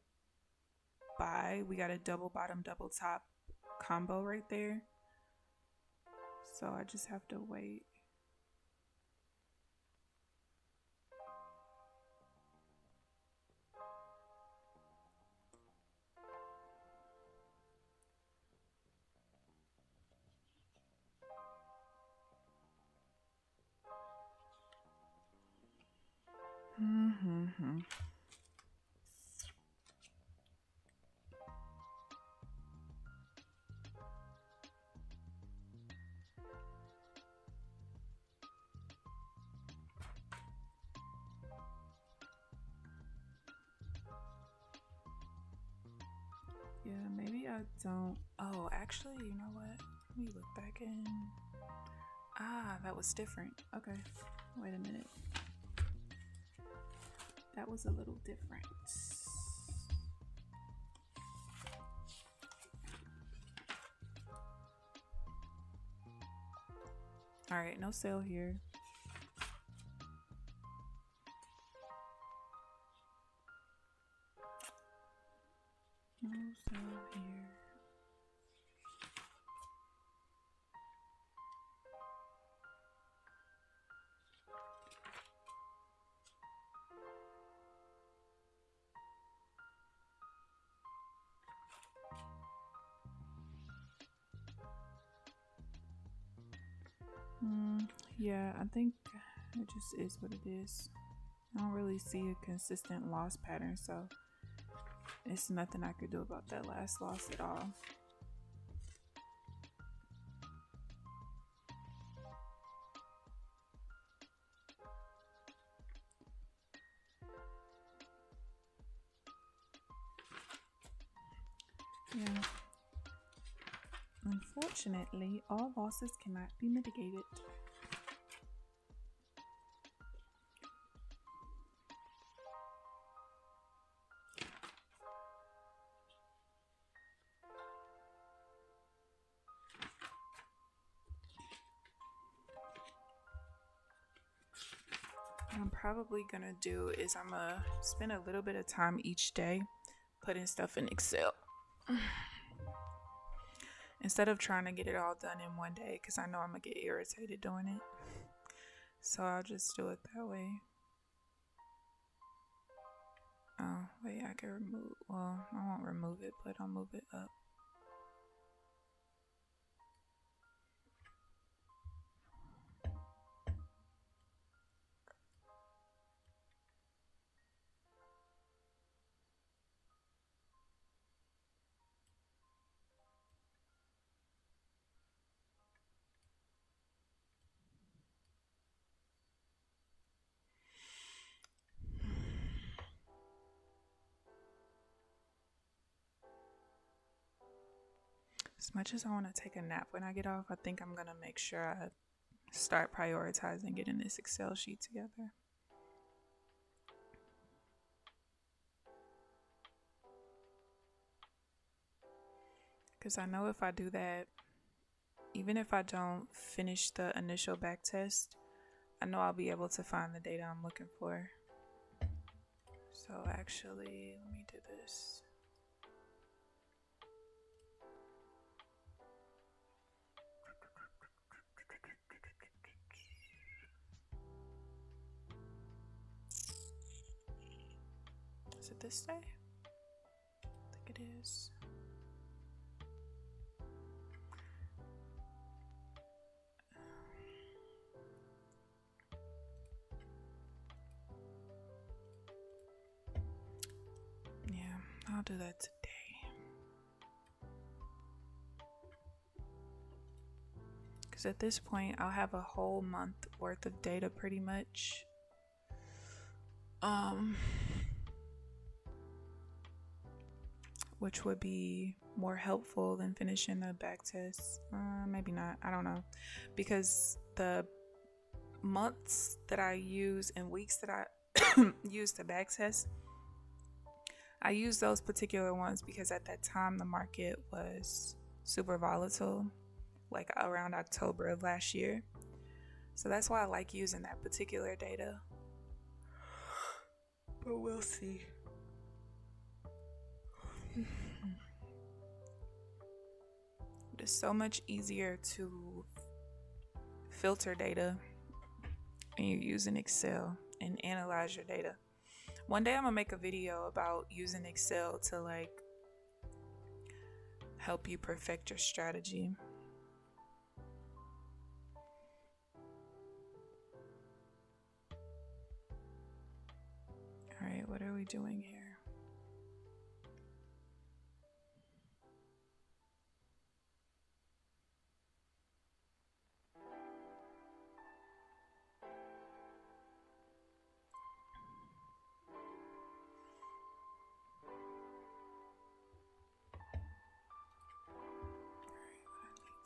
buy. We got a double bottom, double top combo right there. So I just have to wait. Yeah, maybe I don't. Oh, actually, you know what? Let me look back in. Ah, that was different. Okay, wait a minute. That was a little different. All right, no sale here. No sale here. Yeah, I think it just is what it is. I don't really see a consistent loss pattern, so it's nothing I could do about that last loss at all. Yeah. Unfortunately, all losses cannot be mitigated. What I'm probably gonna do is I'm gonna spend a little bit of time each day putting stuff in Excel instead of trying to get it all done in one day, because I know I'm gonna get irritated doing it. So I'll just do it that way. Oh, wait, I can remove, well, I won't remove it, but I'll move it up. As much as I want to take a nap when I get off, I think I'm going to make sure I start prioritizing getting this Excel sheet together. Because I know if I do that, even if I don't finish the initial back test, I know I'll be able to find the data I'm looking for. So actually, let me do this. Is it this day? I think it is. Yeah, I'll do that today. Because at this point, I'll have a whole month worth of data pretty much. um, which would be more helpful than finishing the back test. Maybe not, I don't know, because the months that I use and weeks that I use to back test, I use those particular ones because at that time the market was super volatile, like around October of last year. So that's why I like using that particular data. But we'll see. It's so much easier to filter data when you're using Excel and analyze your data. One day I'm gonna make a video about using Excel to like help you perfect your strategy. All right, what are we doing here?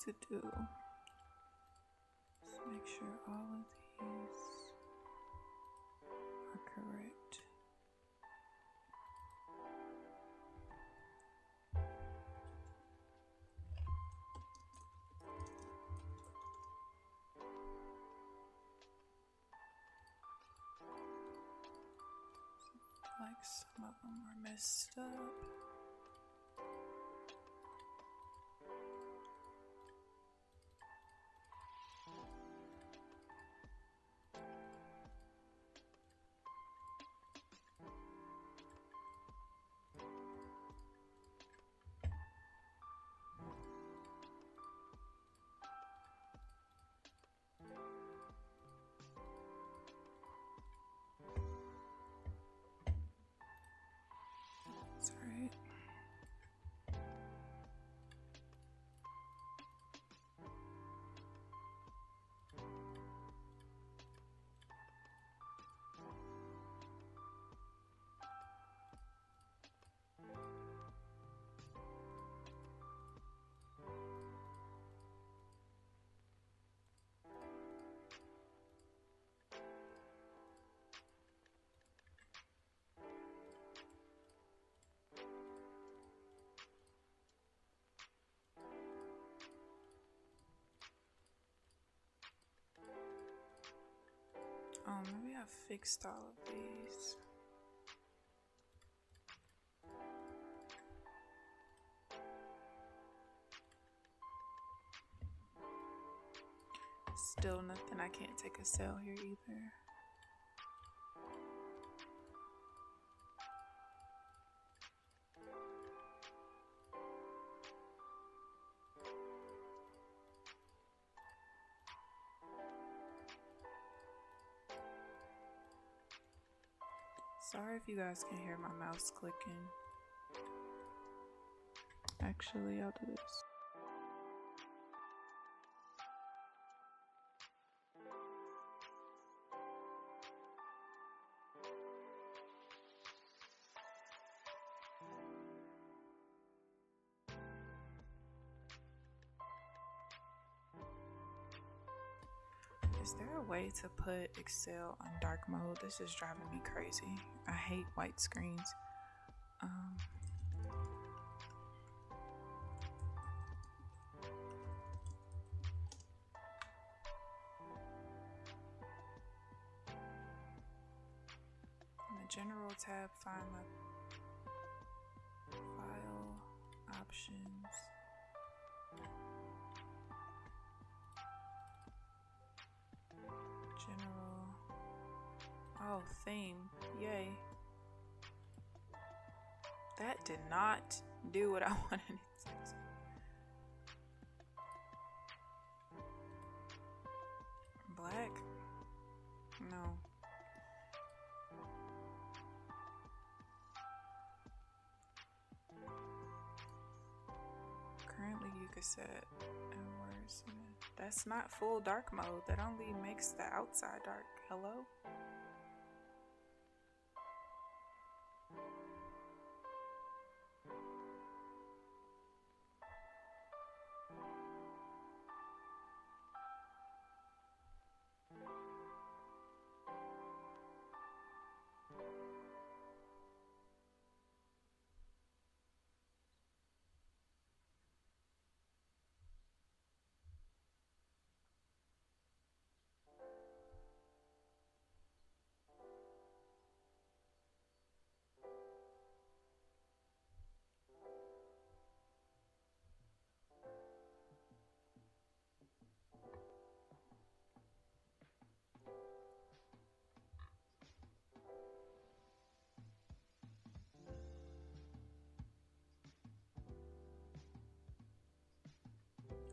To do. Let's make sure all of these are correct. Like some of them are messed up. That's all right. Oh, maybe I fixed all of these. Still nothing. I can't take a sell here either. Sorry if you guys can hear my mouse clicking. Actually, I'll do this. Is there a way to put Excel on dark mode? This is driving me crazy. I hate white screens. In the General tab, find the File, Options. General. Oh, theme. Yay. That did not do what I wanted it to. Black? No. Currently you could set hours. That's not full dark mode. That only makes the outside dark. Hello?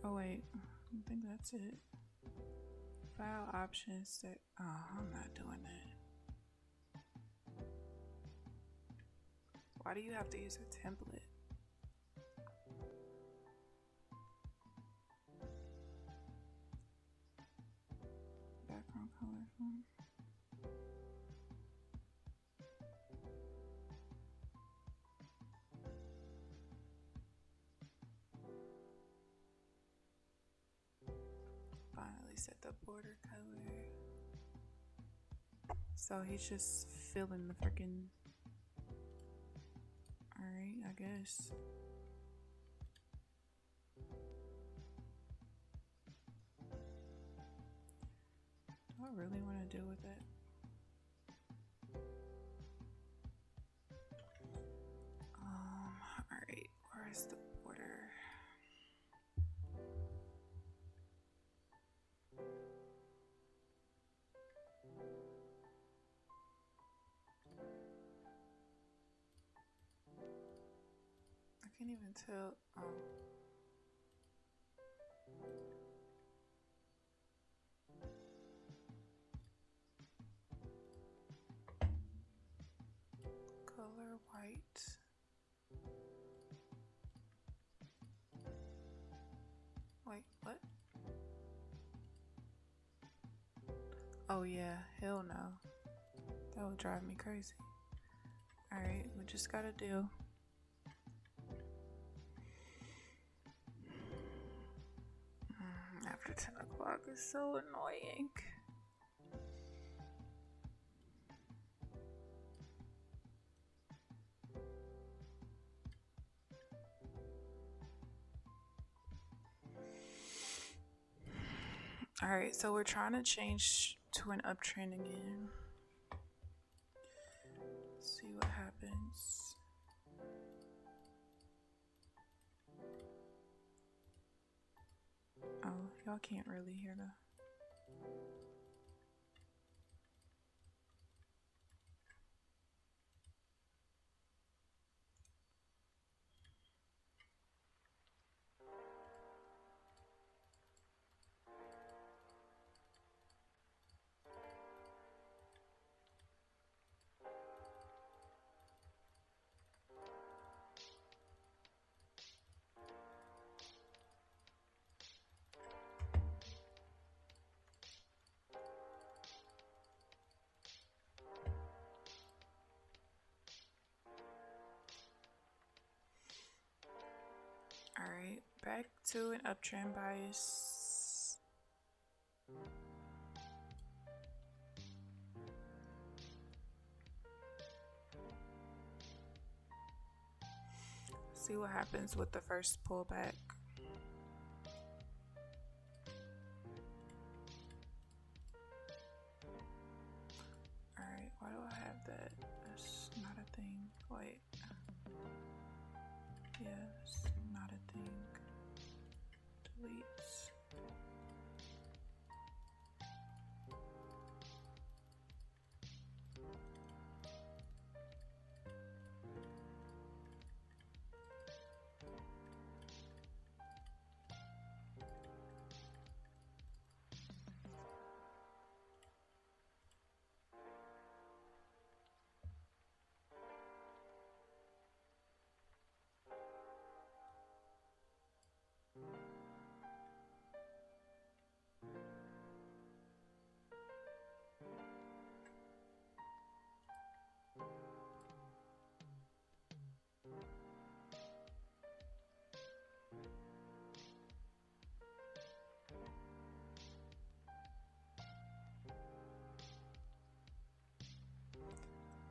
Oh wait, I think that's it. File options that, oh, I'm not doing that. Why do you have to use a template? Background color font. Finally set the border color. So he's just filling the freaking. Alright, I guess. Do I really want to deal with it? Alright, where's the border? I can't even tell. Oh. Color white. Wait, what? Oh yeah, hell no. That would drive me crazy. Alright, we just gotta do. After 10 o'clock is so annoying. Alright, so we're trying to change to an uptrend again. See what happens. Oh, y'all can't really hear the. Alright, back to an uptrend bias. See what happens with the first pullback. Alright, why do I have that? That's not a thing. Wait. Yeah, that's not a thing. Deletes.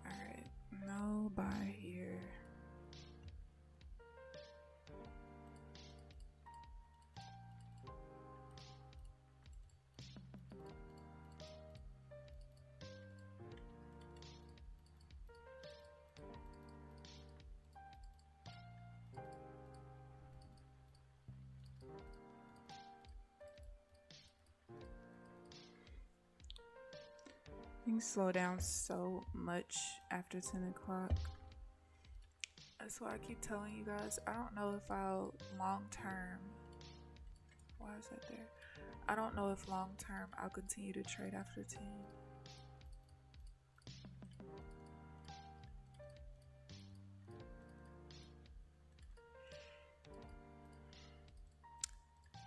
Alright, no buy here. Things slow down so much after 10 o'clock. That's why I keep telling you guys, I don't know if I'll long term Why is that there? I don't know if long term I'll continue to trade after 10.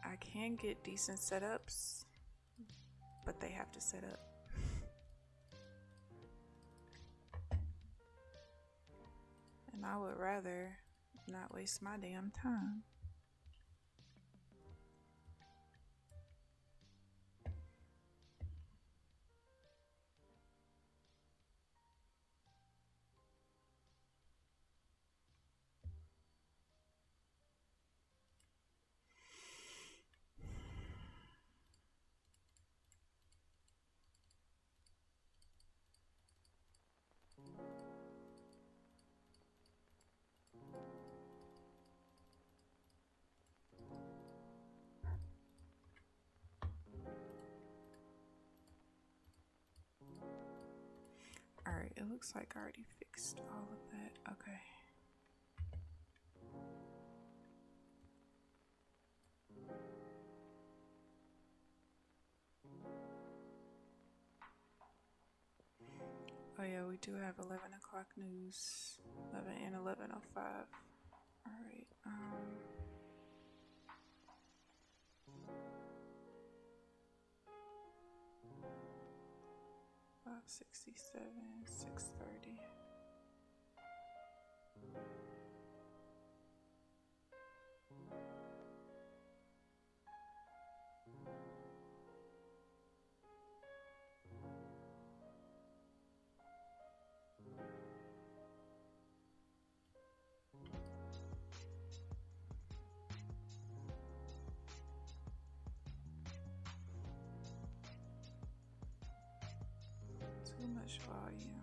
I can get decent setups, but they have to set up. And I would rather not waste my damn time. Alright, it looks like I already fixed all of that. Okay. Oh yeah, we do have 11 o'clock news. 11 and 11:05. Alright, 567, 630. Too much volume.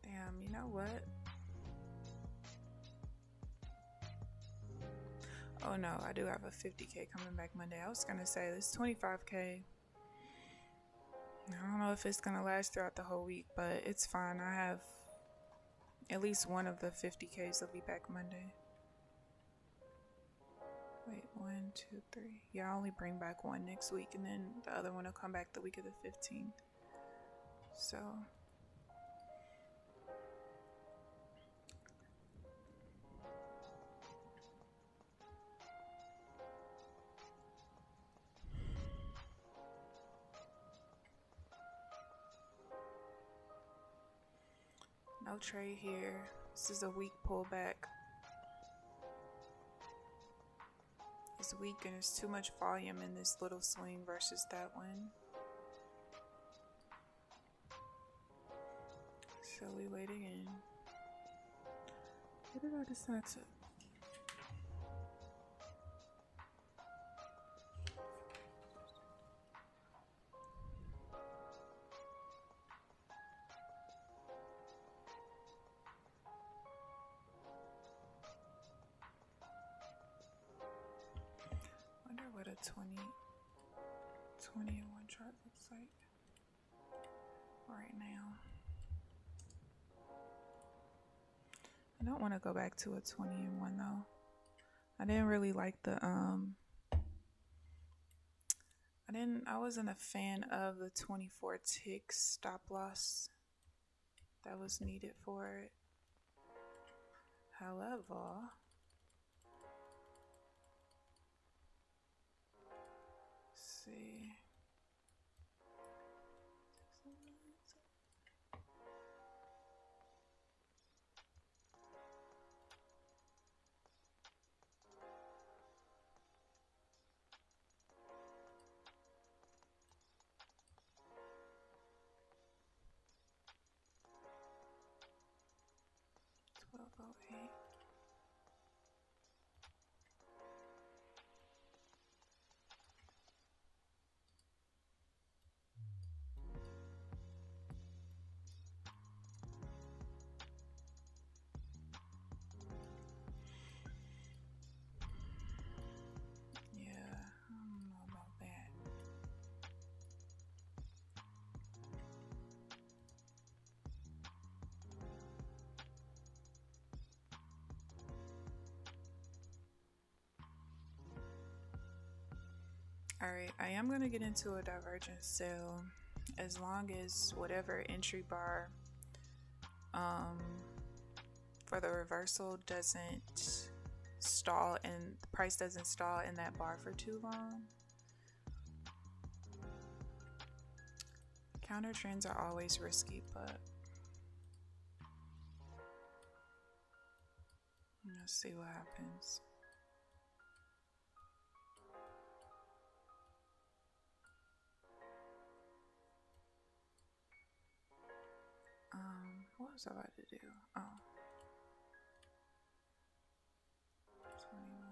Damn, you know what? Oh no, I do have a 50K coming back Monday. I was gonna say this 25K. I don't know if it's gonna last throughout the whole week, but it's fine. I have at least one of the 50Ks will be back Monday. Wait, 1, 2, 3. Yeah, I only bring back one next week, and then the other one will come back the week of the 15th. So no trade here. This is a weak pullback. It's weak and there's too much volume in this little swing versus that one. So we wait again. What did I decide to? Wonder what a 20 in one chart looks like right now. I don't want to go back to a 20 in one though. I didn't really like the I wasn't a fan of the 24 tick stop loss that was needed for it. However, let's see. Alright, I am going to get into a divergence sale as long as whatever entry bar for the reversal doesn't stall and the price doesn't stall in that bar for too long. Counter trends are always risky, but let's see what happens. What was I about to do? Oh. 21.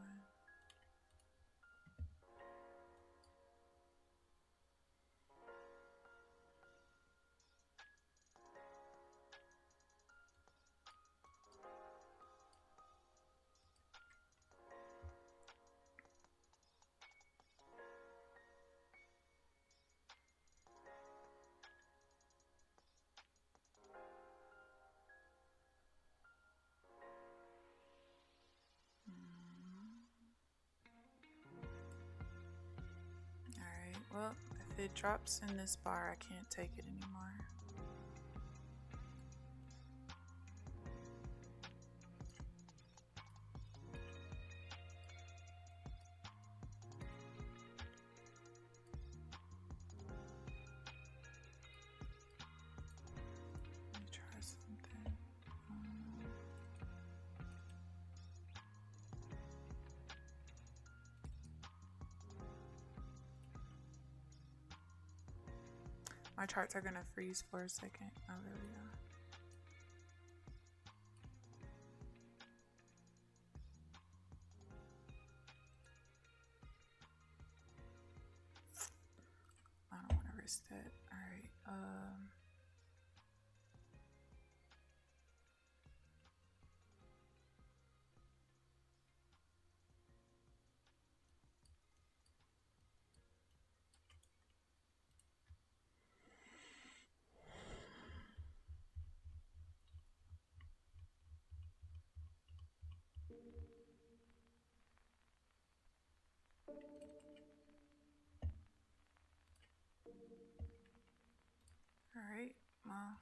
Alright, well, if it drops in this bar, I can't take it anymore. Let me try something. My charts are gonna freeze for a second. Oh, there we go. I don't want to risk that. All right. All right. Well.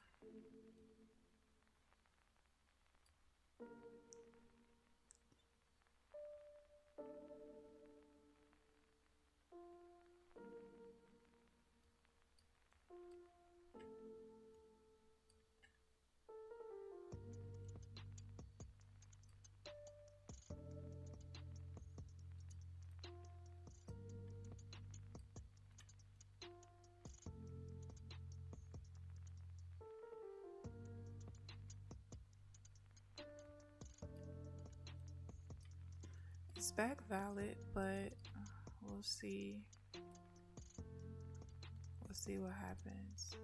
It's back valid, but we'll see. We'll see what happens.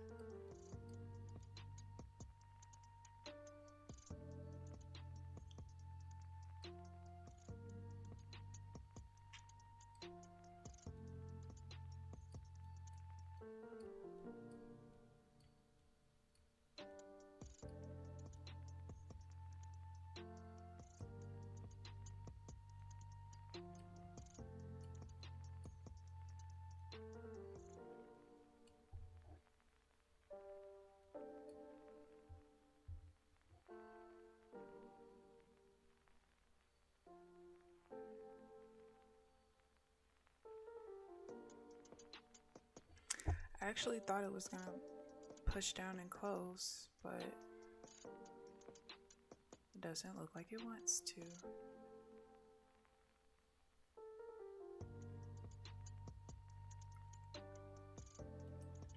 I actually thought it was gonna push down and close, but it doesn't look like it wants to.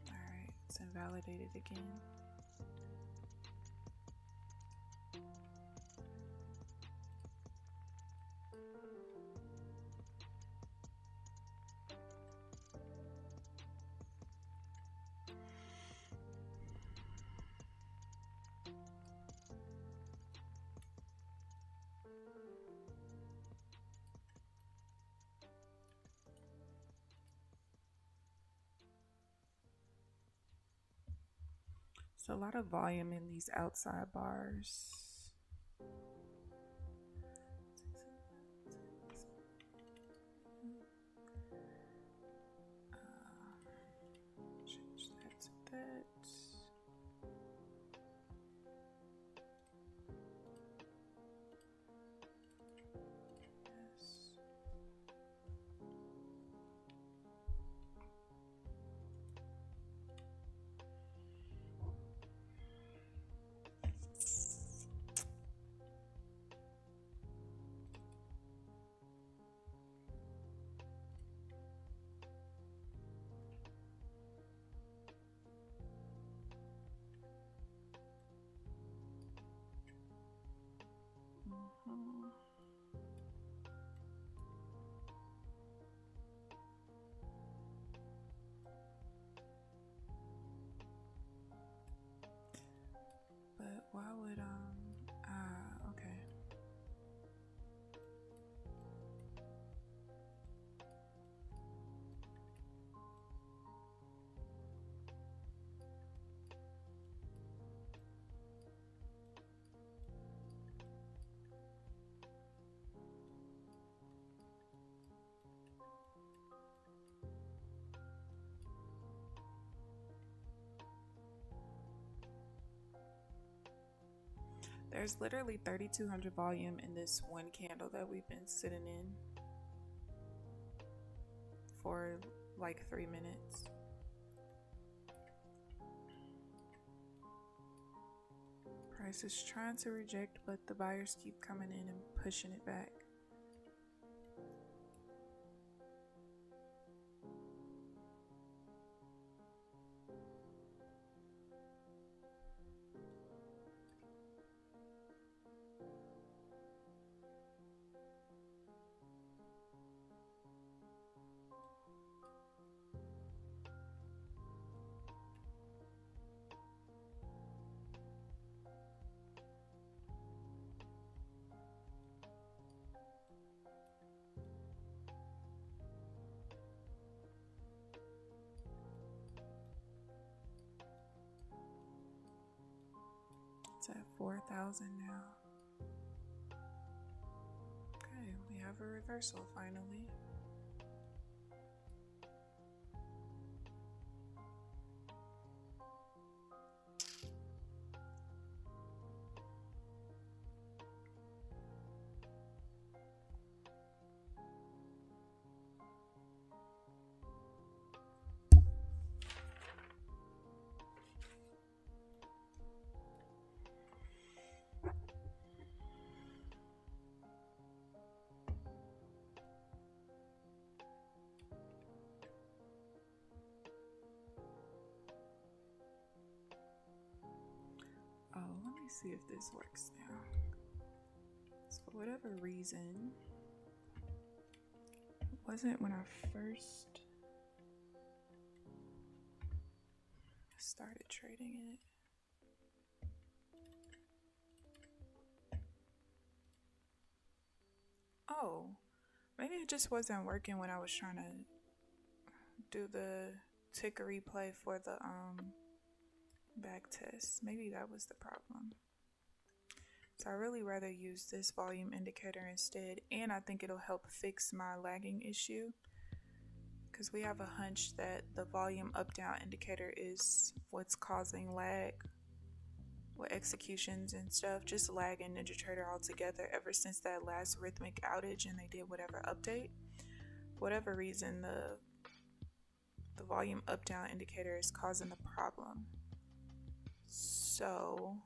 Alright, it's invalidated again. So a lot of volume in these outside bars. There's literally 3,200 volume in this one candle that we've been sitting in for like 3 minutes. Price is trying to reject, but the buyers keep coming in and pushing it back. It's at 4,000 now. Okay, we have a reversal finally. Oh, let me see if this works now. So for whatever reason, it wasn't when I first started trading it. Oh, maybe it just wasn't working when I was trying to do the ticker replay for the back test. Maybe that was the problem. So I really rather use this volume indicator instead, and I think it'll help fix my lagging issue, because we have a hunch that the volume up down indicator is what's causing lag with executions and stuff, just lag in NinjaTrader altogether ever since that last rhythmic outage and they did whatever update. For whatever reason, the volume up down indicator is causing the problem. So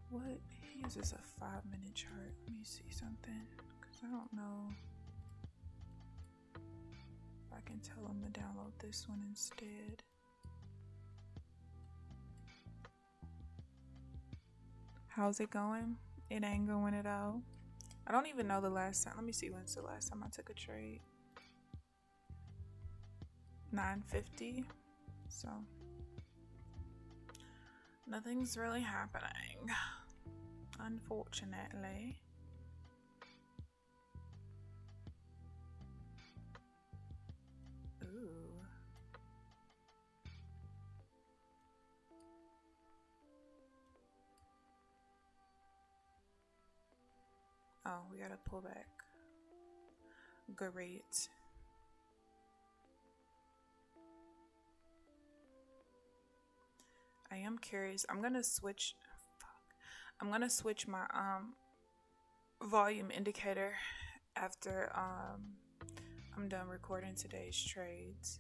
what, he uses a 5-minute chart. Let me see something, because I don't know if I can tell him to download this one instead. How's it going? It ain't going at all. I don't even know the last time. Let me see, when's the last time I took a trade. 9:50. So nothing's really happening, unfortunately. Ooh. Oh, we gotta pull back. Great. I am curious. I'm gonna switch my volume indicator after I'm done recording today's trades.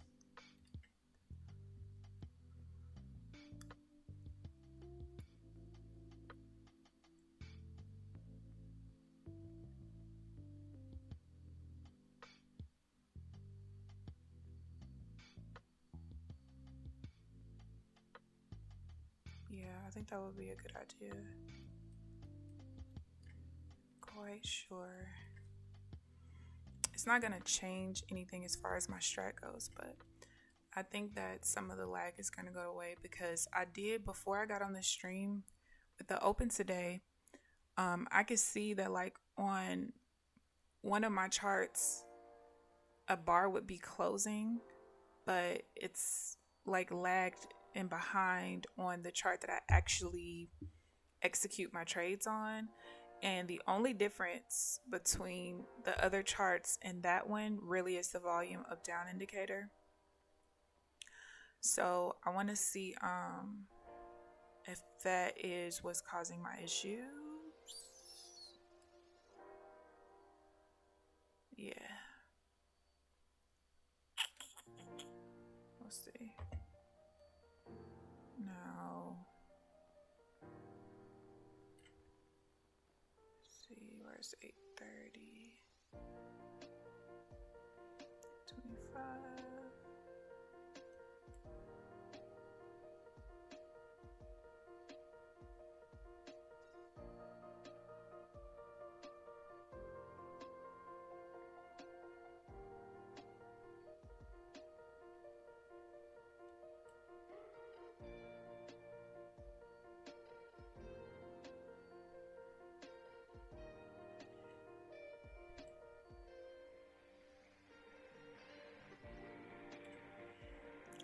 Yeah, I think that would be a good idea. Quite sure. It's not going to change anything as far as my strat goes, but I think that some of the lag is going to go away, because I did, before I got on the stream with the open today, I could see that like on one of my charts, a bar would be closing, but it's like lagged and behind on the chart that I actually execute my trades on. And the only difference between the other charts and that one really is the volume up down indicator. So I want to see if that is what's causing my issues. Yeah. We'll see. Now, let's see, where's 8:30? 25.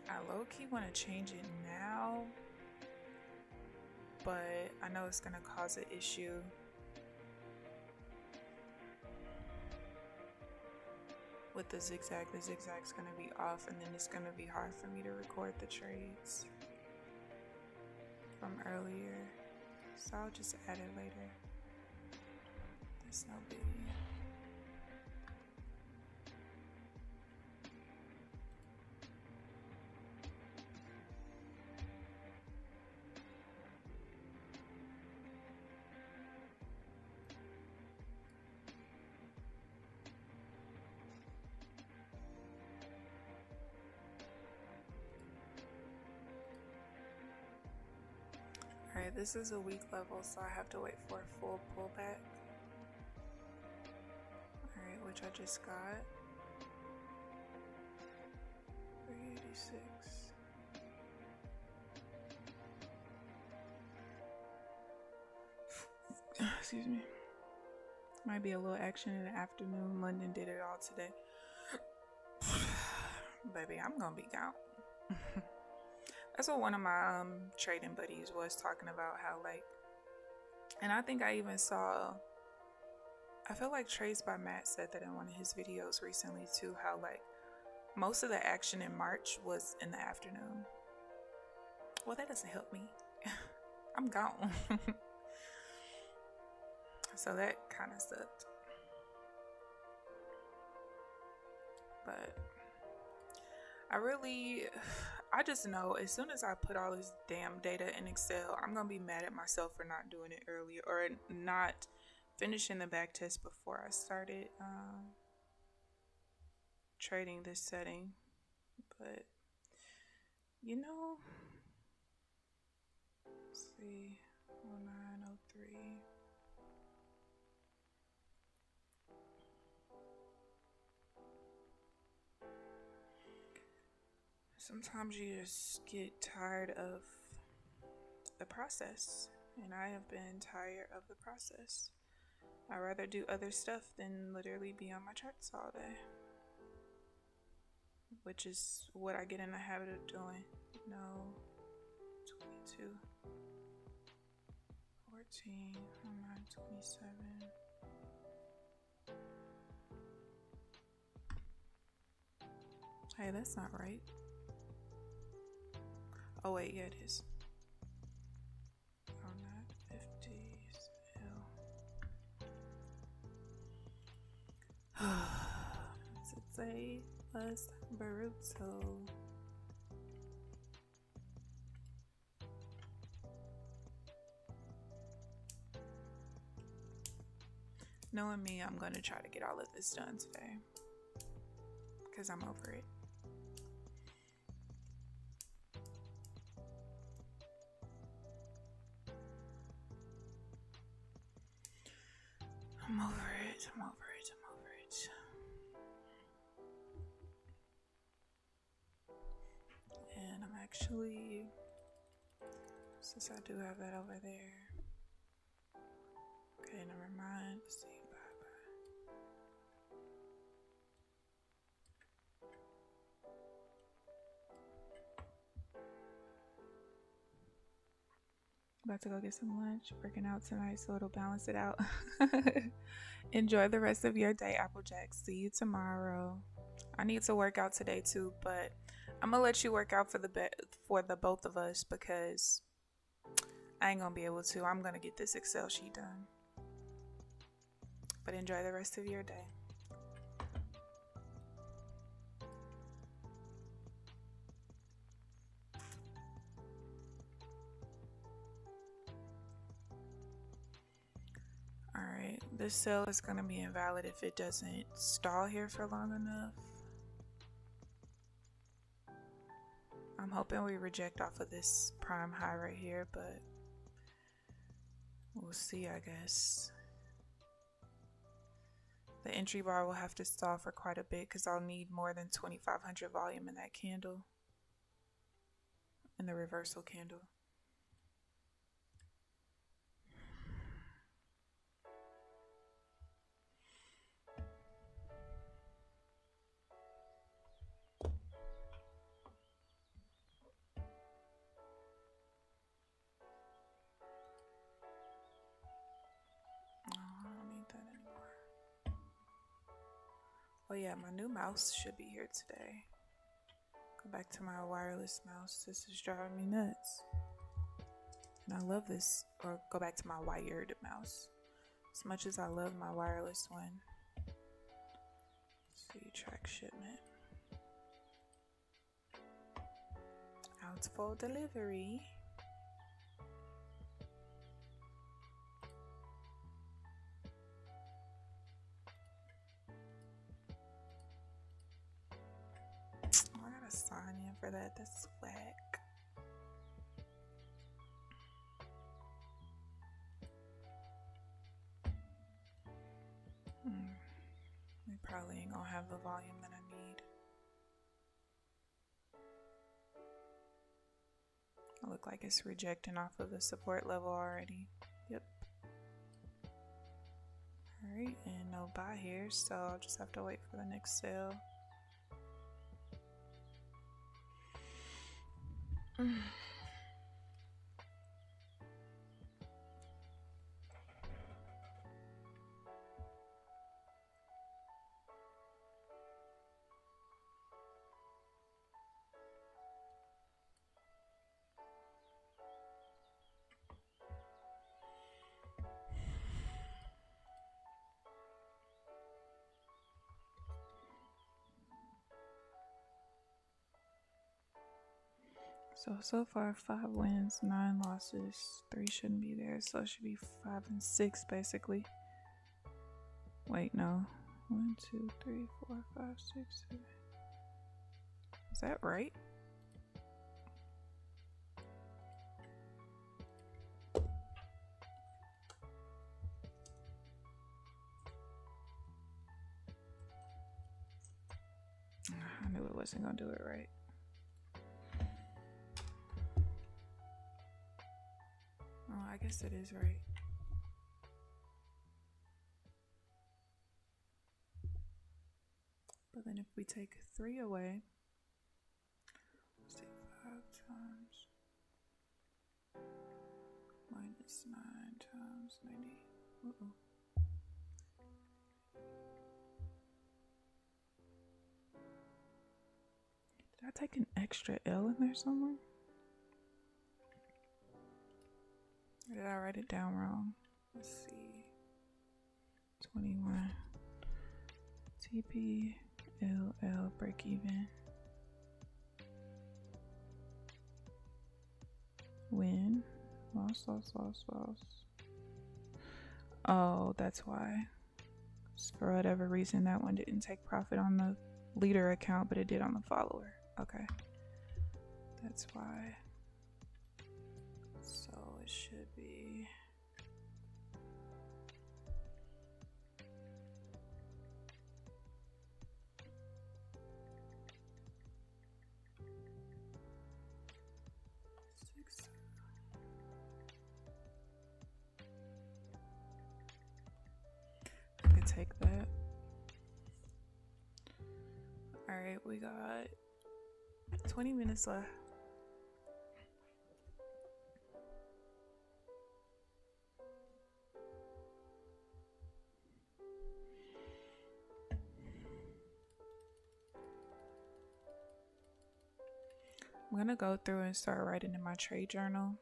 I low-key want to change it now, but I know it's going to cause an issue. With the zigzag's going to be off, and then it's going to be hard for me to record the trades from earlier. So I'll just add it later. There's no biggie. Alright, this is a weak level, so I have to wait for a full pullback. Alright, which I just got. 386. Excuse me. Might be a little action in the afternoon. London did it all today. Baby, I'm gonna be gone. That's what one of my trading buddies was talking about, how like, and I think I even saw, I feel like Trades by Matt said that in one of his videos recently too, how like most of the action in March was in the afternoon. Well, that doesn't help me. I'm gone. So that kind of sucked. But I just know as soon as I put all this damn data in Excel, I'm going to be mad at myself for not doing it earlier or not finishing the back test before I started trading this setting. But, you know, let's see, 0903. Sometimes you just get tired of the process, and I have been tired of the process. I'd rather do other stuff than literally be on my charts all day, which is what I get in the habit of doing. No, 22, 14, 27. Hey, that's not right. Oh wait, yeah it is. Oh, not 50s. It's a plus Baruto. Knowing me, I'm gonna try to get all of this done today because I'm over it. I'm over it. And I'm actually, since I do have that over there. Okay, never mind. Let's see, bye. About to go get some lunch. Working out tonight, so it'll balance it out. Enjoy the rest of your day, Applejacks. See you tomorrow. I need to work out today too, but I'm gonna let you work out for the both of us because I ain't gonna be able to. I'm gonna get this Excel sheet done. But enjoy the rest of your day. Alright, this sell is gonna be invalid if it doesn't stall here for long enough. I'm hoping we reject off of this prime high right here, but we'll see, I guess. The entry bar will have to stall for quite a bit because I'll need more than 2,500 volume in that candle, in the reversal candle. Oh yeah, my new mouse should be here today. Go back to my wireless mouse. This is driving me nuts. And I love this. Or go back to my wired mouse. As much as I love my wireless one. Let's see, track shipment. Out for delivery. Sign in for that. That's whack. We probably ain't gonna have the volume that I need. It look like it's rejecting off of the support level already. Yep. Alright, and no buy here, so I'll just have to wait for the next sale. So far 5 wins, 9 losses, 3 shouldn't be there, so it should be 5 and 6 basically. Wait, no. 1, 2, 3, 4, 5, 6, 7. Is that right? I knew it wasn't gonna do it right. Oh, I guess it is right. But then if we take 3 away, let's see, 5 times minus 9 times 90. Uh-oh. Did I take an extra L in there somewhere? Or did I write it down wrong? Let's see. 21. TP, LL, break even. Win. Loss, loss, loss, loss. Oh, that's why. For whatever reason, that one didn't take profit on the leader account, but it did on the follower. Okay. That's why. So it should be. I could take that. Alright, we got 20 minutes left. I'm gonna go through and start writing in my trade journal.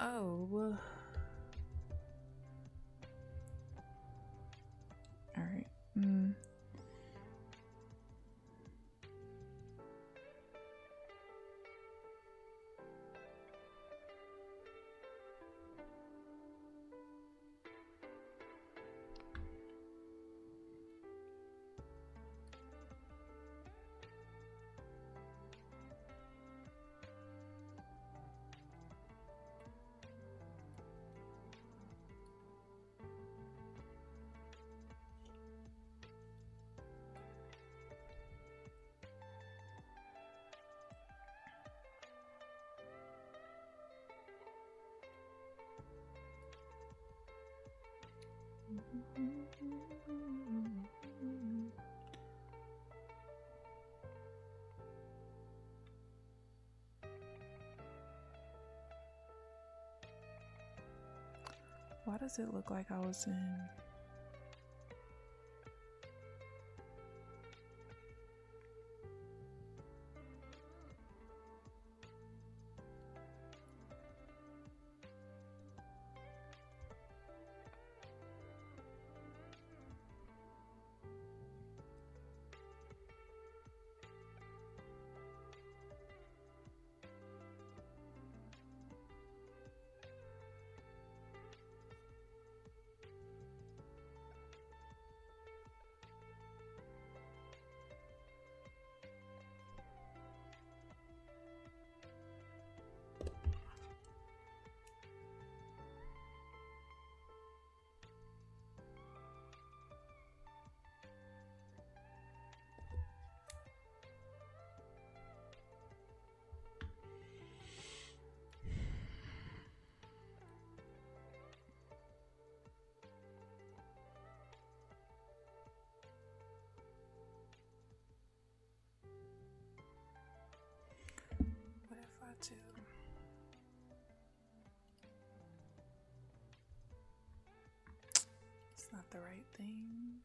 Oh, all right. Why does it look like I was in? What if I do? It's not the right thing.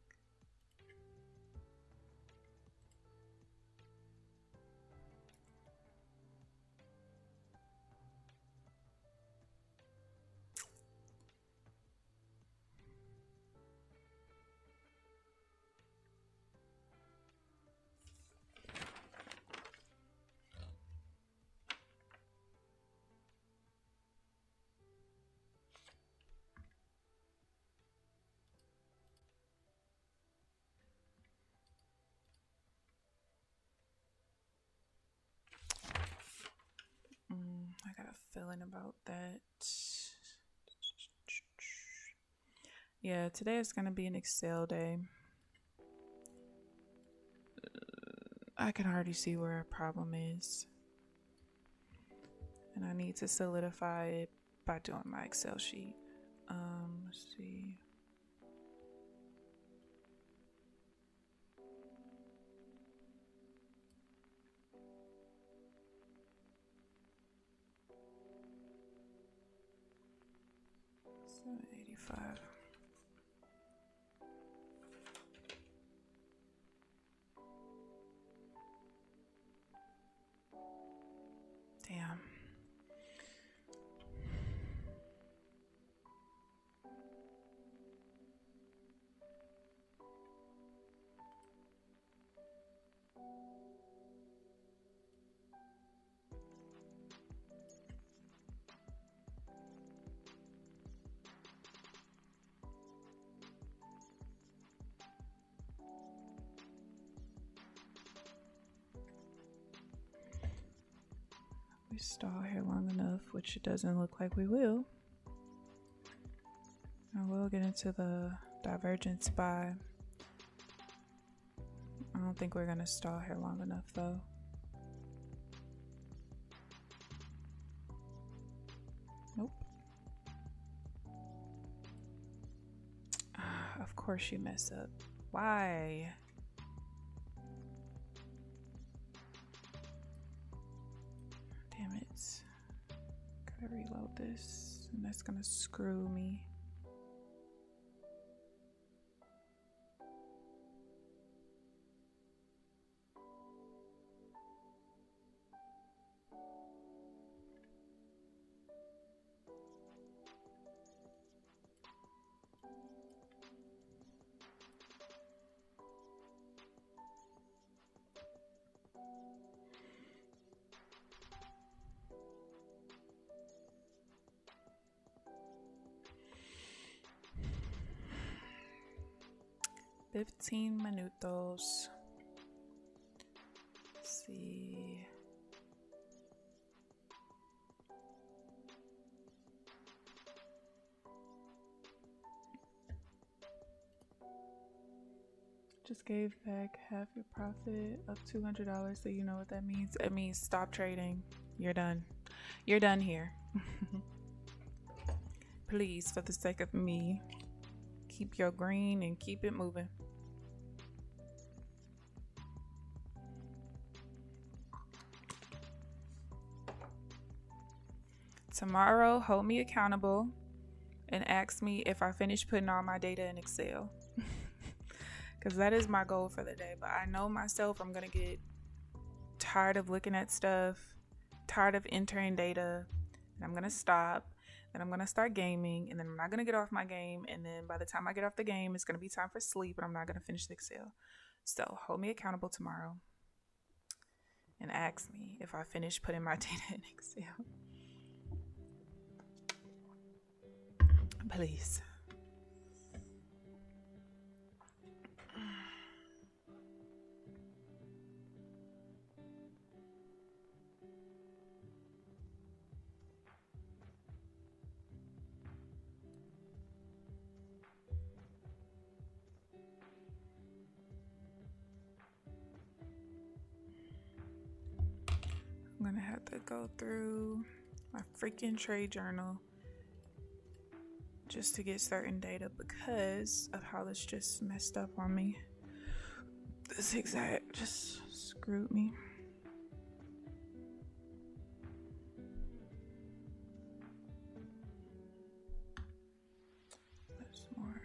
I got a feeling about that. Yeah, today is going to be an Excel day. I can already see where a problem is. And I need to solidify it by doing my Excel sheet. Let's see. $785. Damn. We stall here long enough, which it doesn't look like we will. I will get into the divergence buy. I don't think we're gonna stall here long enough though. Nope. Of course you mess up. Why? Damn it. Gotta reload this, and that's gonna screw me. $15 minutos. Let's see. Just gave back half your profit of $200. So you know what that means? It means stop trading. You're done. You're done here. Please, for the sake of me, keep your green and keep it moving. Tomorrow, hold me accountable and ask me if I finish putting all my data in Excel. Because that is my goal for the day. But I know myself, I'm going to get tired of looking at stuff, tired of entering data, and I'm going to stop. Then I'm going to start gaming, and then I'm not going to get off my game. And then by the time I get off the game, it's going to be time for sleep, and I'm not going to finish the Excel. So hold me accountable tomorrow and ask me if I finish putting my data in Excel. Please. I'm gonna have to go through my freaking trade journal just to get certain data because of how this just messed up on me. This exact just screwed me. That's more.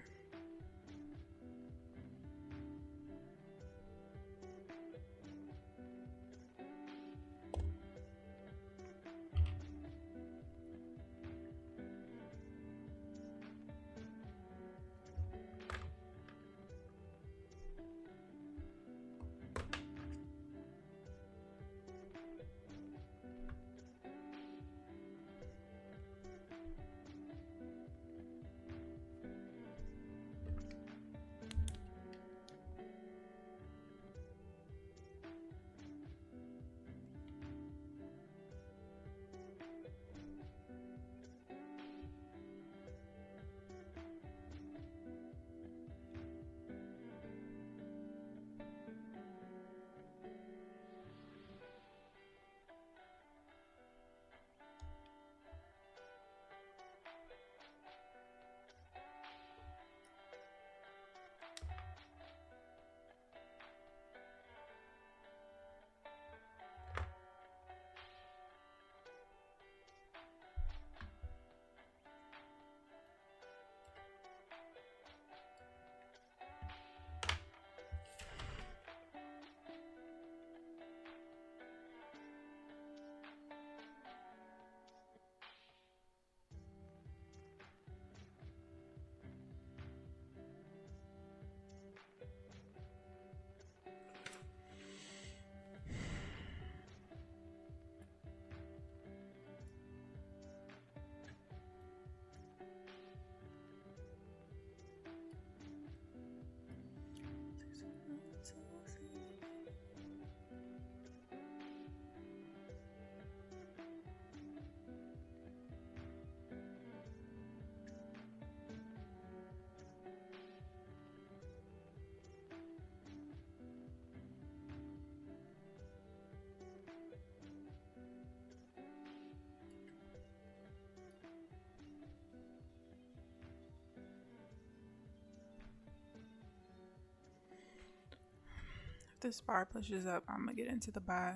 If this bar pushes up, I'm gonna get into the buy.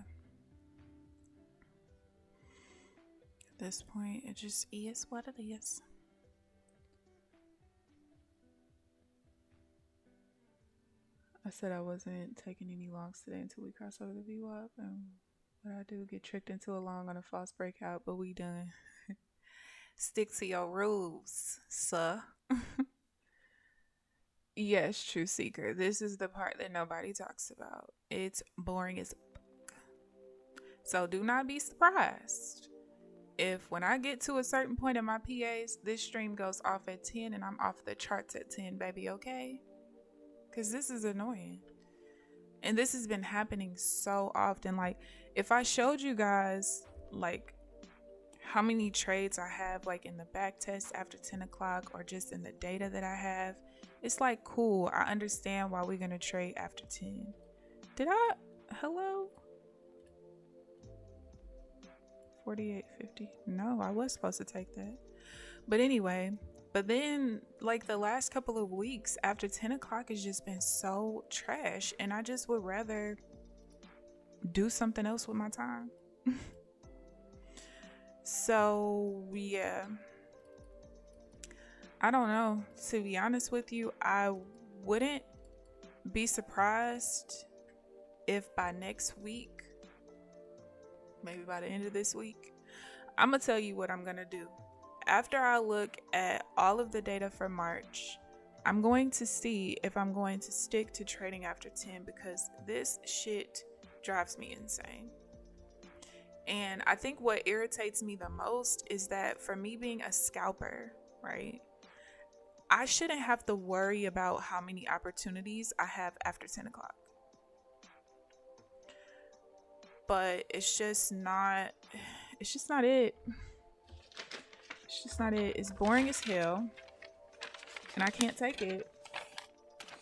At this point, it just is what it is. I said I wasn't taking any longs today until we cross over the VWAP, and what I do, get tricked into a long on a false breakout, but we done. Stick to your rules, sir. Yes, True Seeker. This is the part that nobody talks about. It's boring as fuck. So do not be surprised if when I get to a certain point in my PAs, this stream goes off at 10 and I'm off the charts at 10, baby, okay? Because this is annoying. And this has been happening so often. Like, if I showed you guys, like, how many trades I have, like, in the back test after 10 o'clock or just in the data that I have, it's like, cool, I understand why we're going to trade after 10. Hello? 48.50. No, I was supposed to take that. But anyway, but then like the last couple of weeks after 10 o'clock has just been so trash. And I just would rather do something else with my time. So yeah, I don't know. To be honest with you, I wouldn't be surprised if by next week, maybe by the end of this week, I'm gonna tell you what I'm gonna do. After I look at all of the data for March, I'm going to see if I'm going to stick to trading after 10, because this shit drives me insane. And I think what irritates me the most is that for me being a scalper, right, I shouldn't have to worry about how many opportunities I have after 10 o'clock. But it's just not it. It's just not it. It's boring as hell. And I can't take it.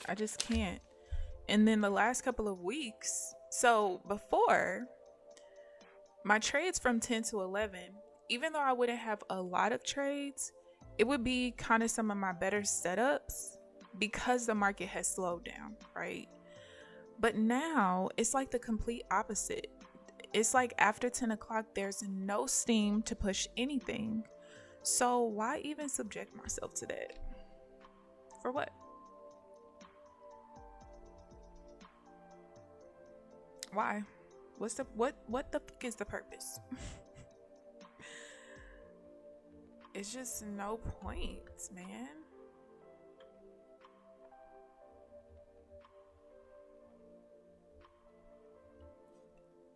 I just can't. And then the last couple of weeks, so before, my trades from 10 to 11, even though I wouldn't have a lot of trades, it would be kind of some of my better setups because the market has slowed down, right? But now it's like the complete opposite. It's like after 10 o'clock, there's no steam to push anything. So why even subject myself to that? For what? Why? What the fuck is the purpose? It's just no point, man.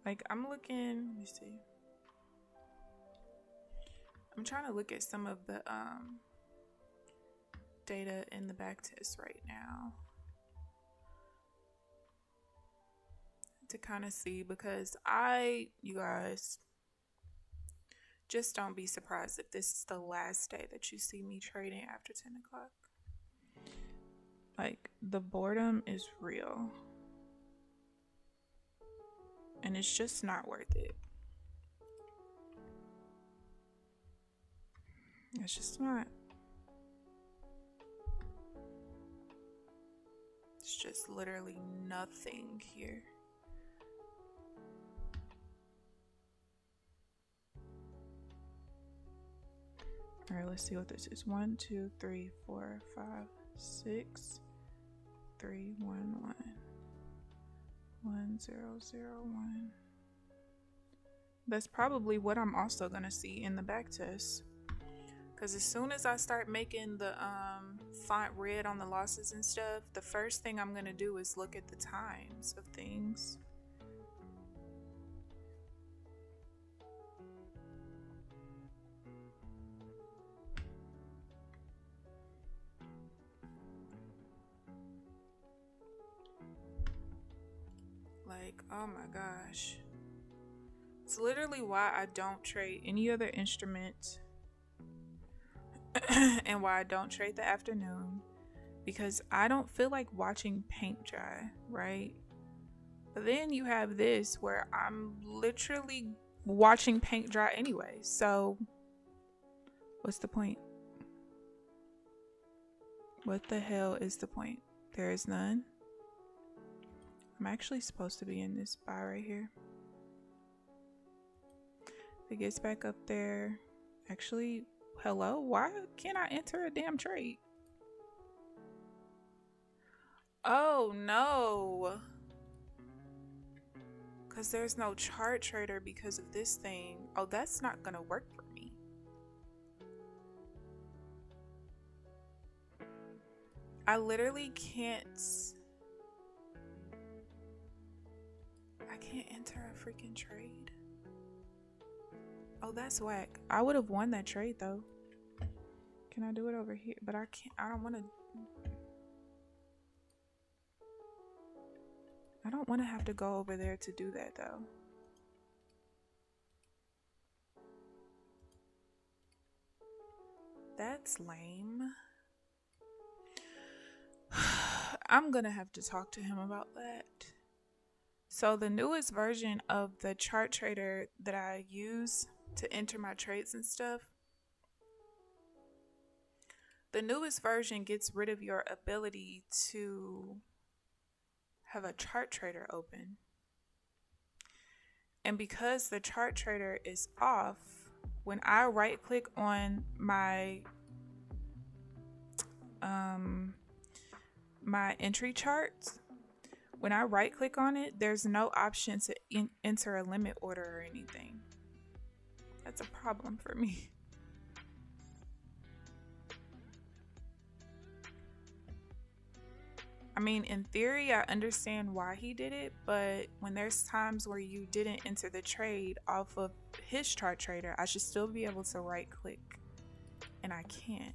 Like, I'm looking, let me see. I'm trying to look at some of the data in the back test right now to kind of see, because you guys, just don't be surprised if this is the last day that you see me trading after 10 o'clock. Like, the boredom is real. And it's just not worth it. It's just not. It's just literally nothing here. All right, let's see what this is. 1, 2, 3, 4, 5, 6, 3, 1, 1. 1, 0, 0, 1. That's probably what I'm also gonna see in the back test. Because as soon as I start making the font red on the losses and stuff, the first thing I'm gonna do is look at the times of things. Like, oh my gosh. It's literally why I don't trade any other instrument and why I don't trade the afternoon, because I don't feel like watching paint dry, right? But then you have this where I'm literally watching paint dry anyway. So what's the point? What the hell is the point? There is none. I'm actually supposed to be in this buy right here. If it gets back up there, actually, hello, why can't I enter a damn trade? Oh no, because there's no chart trader because of this thing. Oh, that's not gonna work for me. I literally can't. I can't enter a freaking trade. Oh, that's whack. I would have won that trade though. Can I do it over here? But I can't. I don't want to. I don't want to have to go over there to do that though. That's lame. I'm gonna have to talk to him about that. So the newest version of the chart trader that I use to enter my trades and stuff, the newest version gets rid of your ability to have a chart trader open. And because the chart trader is off, when I right click on my my entry charts, when I right click on it, there's no option to enter a limit order or anything. That's a problem for me. I mean, in theory, I understand why he did it, but when there's times where you didn't enter the trade off of his chart trader, I should still be able to right click, and I can't.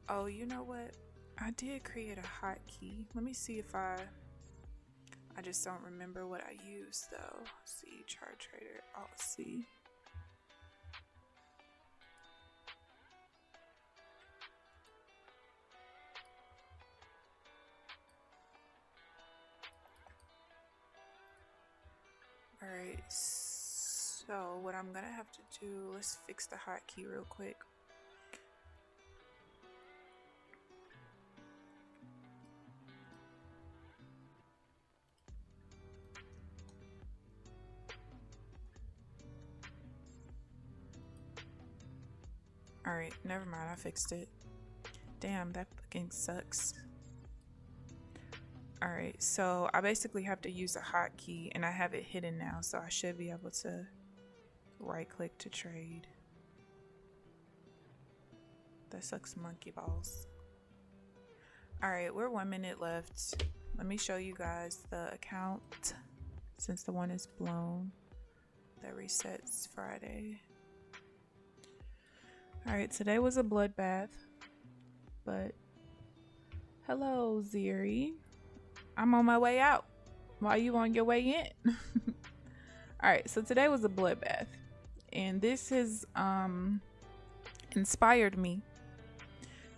Oh, you know what? I did create a hotkey. Let me see if I just don't remember what I used though. See, chart trader, I'll see. Alright, so what I'm gonna have to do, let's fix the hotkey real quick. Alright, never mind, I fixed it. Damn, that fucking sucks. Alright, so I basically have to use a hotkey and I have it hidden now, so I should be able to right click to trade. That sucks monkey balls. Alright, we're 1 minute left. Let me show you guys the account since the one is blown. That resets Friday. Alright, today was a bloodbath, but hello, Ziri. I'm on my way out. Why are you on your way in? Alright, so today was a bloodbath, and this has inspired me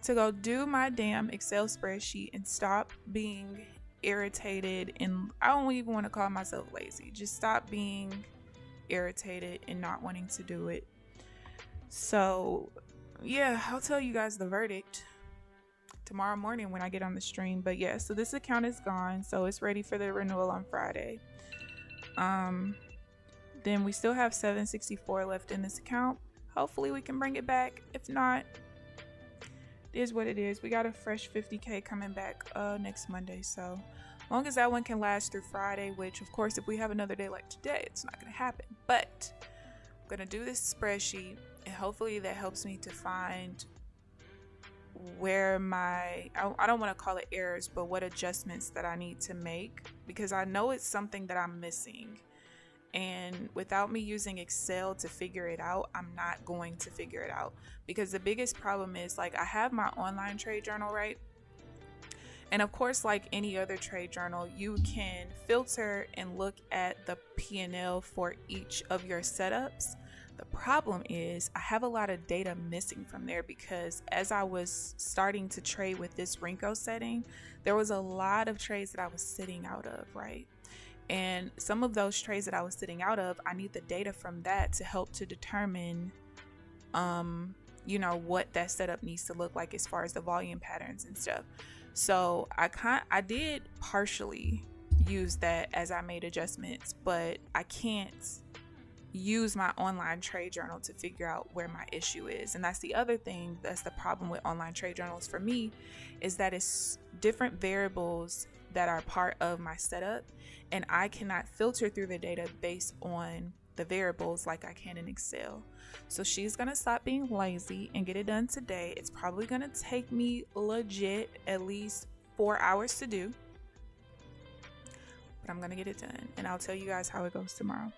to go do my damn Excel spreadsheet and stop being irritated, and I don't even want to call myself lazy. Just stop being irritated and not wanting to do it. So yeah, I'll tell you guys the verdict tomorrow morning when I get on the stream. But yeah, so this account is gone, so it's ready for the renewal on Friday. Then we still have 764 left in this account. Hopefully we can bring it back. If not, it is what it is. We got a fresh 50k coming back next Monday, so long as that one can last through Friday, which of course if we have another day like today, it's not gonna happen. But I'm gonna do this spreadsheet, and hopefully that helps me to find where my, I don't want to call it errors, but what adjustments that I need to make, because I know it's something that I'm missing, and without me using Excel to figure it out, I'm not going to figure it out. Because the biggest problem is, like, I have my online trade journal, right? And of course, like any other trade journal, you can filter and look at the P&L for each of your setups. The problem is I have a lot of data missing from there, because as I was starting to trade with this Renko setting, there was a lot of trades that I was sitting out of, right? And some of those trades that I was sitting out of, I need the data from that to help to determine, you know, what that setup needs to look like as far as the volume patterns and stuff. So I did partially use that as I made adjustments, but I can't use my online trade journal to figure out where my issue is. And that's the other thing, that's the problem with online trade journals for me, is that it's different variables that are part of my setup, and I cannot filter through the data based on the variables like I can in Excel. So she's gonna stop being lazy and get it done today. It's probably gonna take me legit at least 4 hours to do, but I'm gonna get it done, and I'll tell you guys how it goes tomorrow.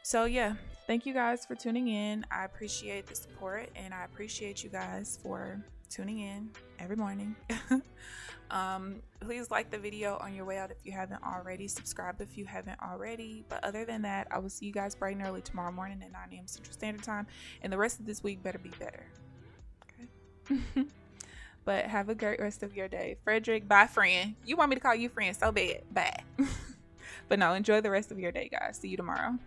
So yeah, thank you guys for tuning in. I appreciate the support, and I appreciate you guys for tuning in every morning. Please like the video on your way out if you haven't already. Subscribe if you haven't already. But other than that, I will see you guys bright and early tomorrow morning at 9 a.m. Central Standard Time. And the rest of this week better be better. Okay? But have a great rest of your day. Frederick, bye, friend. You want me to call you friend so bad. Bye. But no, enjoy the rest of your day, guys. See you tomorrow.